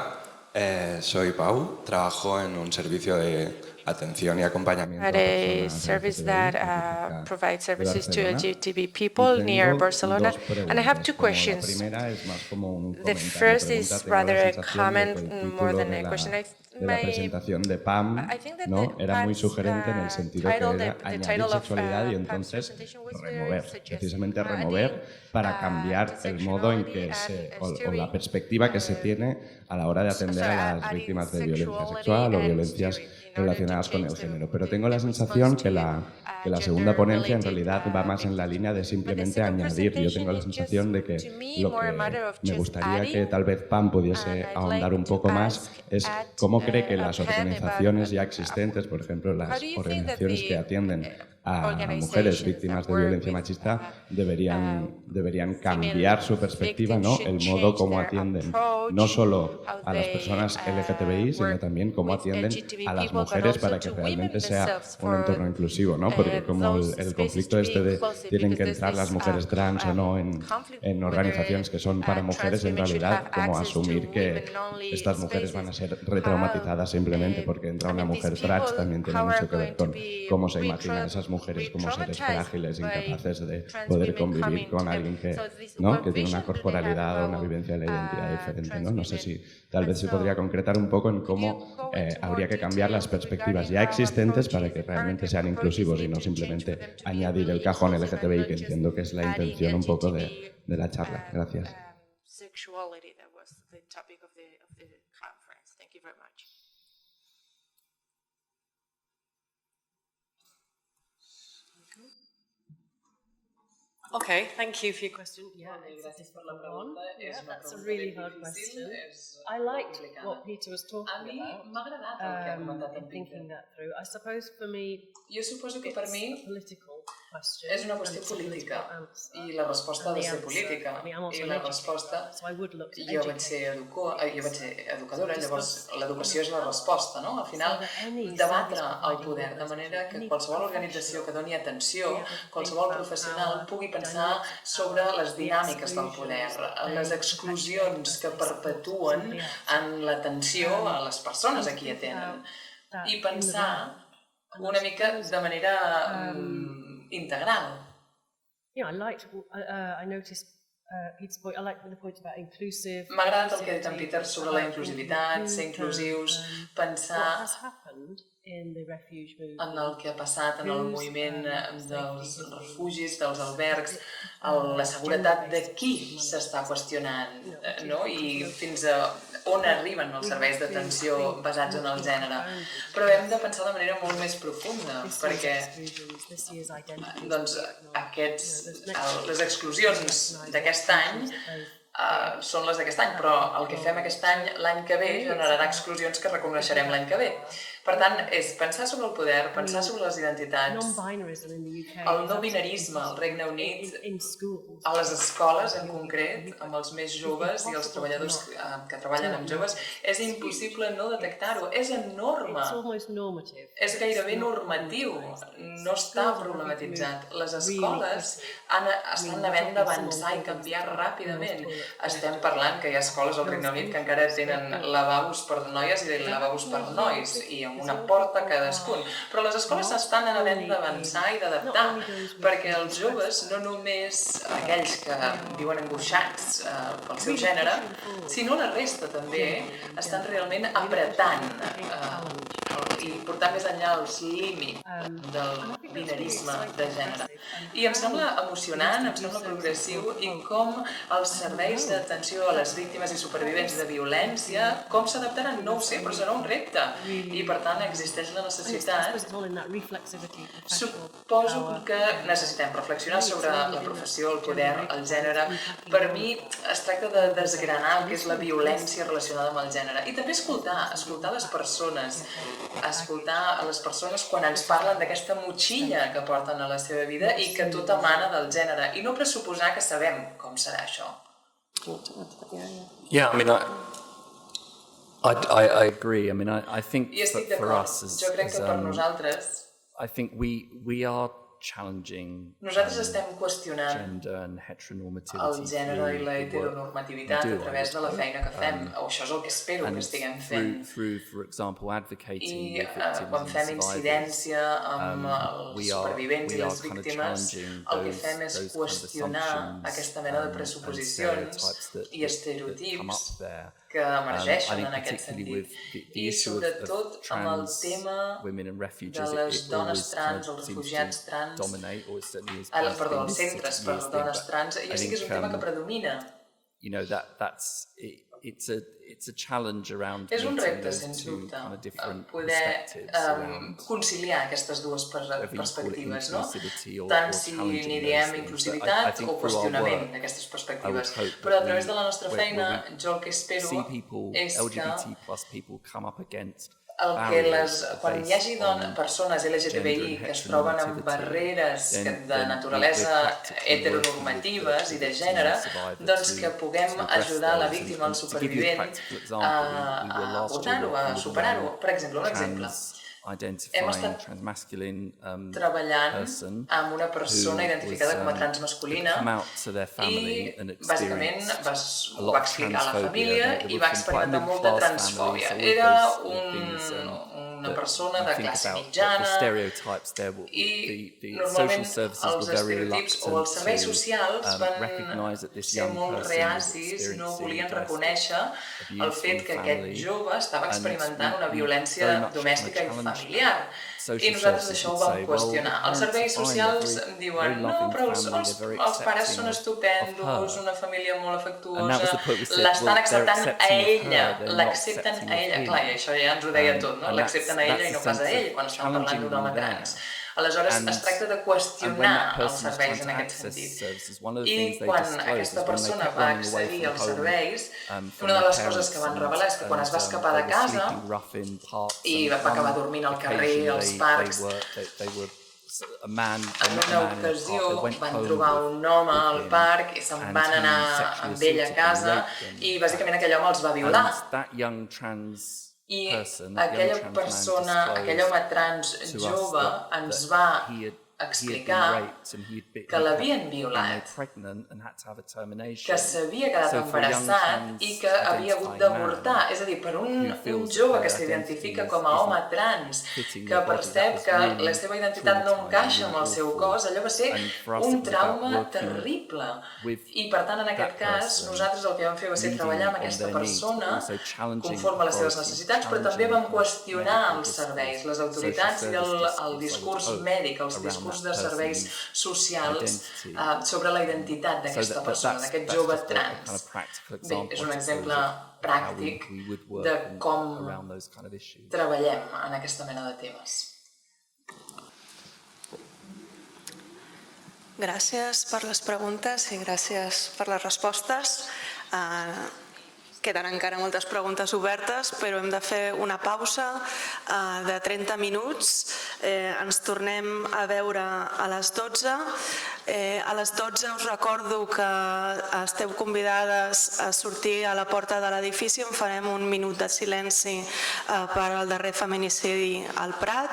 Soy Pau, trabajo en un servicio de atención y acompañamiento at a service that provides services to LGTB people near Barcelona. And I have two questions. The first is rather a comment more than a question. De la presentación de Pam, ¿no? Era muy sugerente en el sentido que era añadir sexualidad y entonces remover, precisamente remover para cambiar el modo en que o la perspectiva que se tiene a la hora de atender a las víctimas de violencia sexual o violencias relacionadas con el género. Pero tengo la sensación que la segunda ponencia en realidad va más en la línea de simplemente añadir. Yo tengo la sensación de que lo que me gustaría que tal vez Pam pudiese ahondar un poco más es cómo cree que las organizaciones ya existentes, por ejemplo, las organizaciones que atienden a mujeres víctimas de violencia machista, deberían cambiar su perspectiva, ¿no? El modo como atienden no solo a las personas LGTBI, sino también cómo atienden a las mujeres para que realmente sea un entorno inclusivo, ¿no? Porque como el conflicto de tienen que entrar las mujeres trans o no en organizaciones que son para mujeres, en realidad, como asumir que estas mujeres van a ser retraumatizadas simplemente porque entra una mujer trans también tiene mucho que ver con cómo se imaginan esas mujeres como seres frágiles, incapaces de poder convivir con alguien que tiene una corporalidad o una vivencia de la identidad diferente, ¿no? No sé si tal vez se podría concretar un poco en cómo habría que cambiar las perspectivas ya existentes para que realmente sean inclusivos y no simplemente añadir el cajón LGTBI, que entiendo que es la intención un poco de la charla. Gracias. Okay, thank you for your question. Yeah, that's a really hard question. I liked what Peter was talking about, and thinking that through. I suppose for me, jo suposo que per mi és una qüestió política i la resposta ha de ser política i la resposta... Jo vaig ser educadora, llavors l'educació és la resposta, no? Al final, debatre el poder de manera que qualsevol organització que doni atenció, qualsevol professional pugui pensar sobre les dinàmiques del poder, les exclusions que perpetuen en l'atenció a les persones a qui atenen i pensar una mica de manera integral. M'ha agradat el que ha dit en Peter sobre la inclusivitat, ser inclusius, pensar en el que ha passat en el moviment dels refugis, dels albergs, la seguretat de qui s'està qüestionant, no? I fins a on arriben els serveis d'atenció basats en el gènere. Però hem de pensar de manera molt més profunda, perquè les exclusions d'aquest any són les d'aquest any, però el que fem aquest any, l'any que ve, generarà exclusions que reconeixerem l'any que ve. Per tant, és pensar sobre el poder, pensar sobre les identitats, el no binarisme al Regne Unit, a les escoles en concret, amb els més joves i els treballadors que treballen amb joves, és impossible no detectar-ho, és enorme, és gairebé normatiu, no està problematitzat. Les escoles estan havent d'avançar i canviar ràpidament. Estem parlant que hi ha escoles al Regne Unit que encara tenen lavabos per noies i lavabos per nois, i amb una porta cadascun. Però les escoles estan havent d'avançar i d'adaptar, perquè els joves, no només aquells que viuen angoixats pel seu gènere, sinó la resta també, estan realment apretant i portant més enllà els límits del binarisme de gènere. I em sembla emocionant, em sembla progressiu, i com els serveis d'atenció a les víctimes i supervivents de violència, com s'adaptaran, no ho sé, però serà un repte. I per tant existeix la necessitat. Suposo que necessitem reflexionar sobre la professió, el poder, el gènere. Per mi es tracta de desgranar el que és la violència relacionada amb el gènere. I també escoltar les persones, escoltar a les persones quan ens parlen d'aquesta motxilla que porten a la seva vida i que tot emana del gènere, i no pressuposar que sabem com serà això. Yeah, I mean, I agree. I mean, I think for us, jo crec que per nosaltres, I think we are Nosaltres estem qüestionant el gènere i la heteronormativitat a través de la feina que fem, o això és el que espero que estiguem fent. I quan fem incidència amb els supervivents i les víctimes, el que fem és qüestionar aquesta mena de pressuposicions i estereotips que emergeixen en aquest sentit. I sobretot amb el tema de les dones trans, els refugiats trans, els centres per les dones trans, ja sí que és un tema que predomina. És un repte, sens dubte, poder conciliar aquestes dues perspectives, no? Tant si n'hi diem inclusivitat o qüestionament d'aquestes perspectives. Però a través de la nostra feina, jo el que espero és que quan hi hagi persones LGTBI que es troben amb barreres de naturalesa heteronormatives i de gènere, doncs que puguem ajudar la víctima, el supervivent, a abordar-ho, a superar-ho. Per exemple, un exemple. Hem estat treballant amb una persona identificada com a transmasculina i bàsicament ho va explicar a la família i va experimentar molta transfòbia. Era una persona de classe mitjana i normalment els estereotips o els serveis socials van ser molt reacis, no volien reconèixer el fet que aquest jove estava experimentant una violència domèstica i familiar. I nosaltres això ho vam qüestionar. Els serveis socials diuen no, però els pares són estupendos, una família molt afectuosa, l'estan acceptant a ella, l'accepten a ella. Clar, i això ja ens ho deia tot, no? L'accepten a ella i no pas a ell quan estan parlant d'un home trans. Aleshores, es tracta de qüestionar els serveis en aquest sentit. I quan aquesta persona va accedir als serveis, una de les coses que van revelar és que quan es va escapar de casa i va acabar dormint al carrer, als parcs, en una ocasió van trobar un home al parc i se'n van anar amb ell a casa i bàsicament aquell home els va violar. I aquella persona, aquell home trans jove ens va explicar que l'havien violat, que s'havia quedat embarassat i que havia hagut d'avortar. És a dir, per un jove que s'identifica com a home trans, que percep que la seva identitat no encaixa amb el seu cos, allò va ser un trauma terrible. I per tant, en aquest cas, nosaltres el que vam fer va ser treballar amb aquesta persona conforme a les seves necessitats, però també vam qüestionar els serveis, les autoritats i el discurs mèdic, els discurs de serveis socials sobre la identitat d'aquesta persona, d'aquest jove trans. Bé, és un exemple pràctic de com treballem en aquesta mena de temes. Gràcies per les preguntes i gràcies per les respostes. Queden encara moltes preguntes obertes, però hem de fer una pausa de 30 minuts. Ens tornem a veure a les 12. A les 12 us recordo que esteu convidades a sortir a la porta de l'edifici on farem un minut de silenci per al darrer feminicidi al Prat.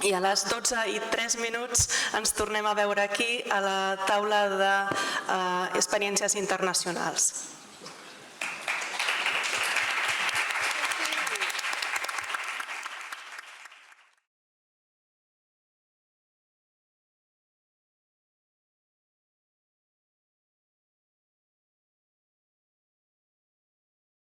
I a les 12:03 ens tornem a veure aquí a la taula d'experiències internacionals.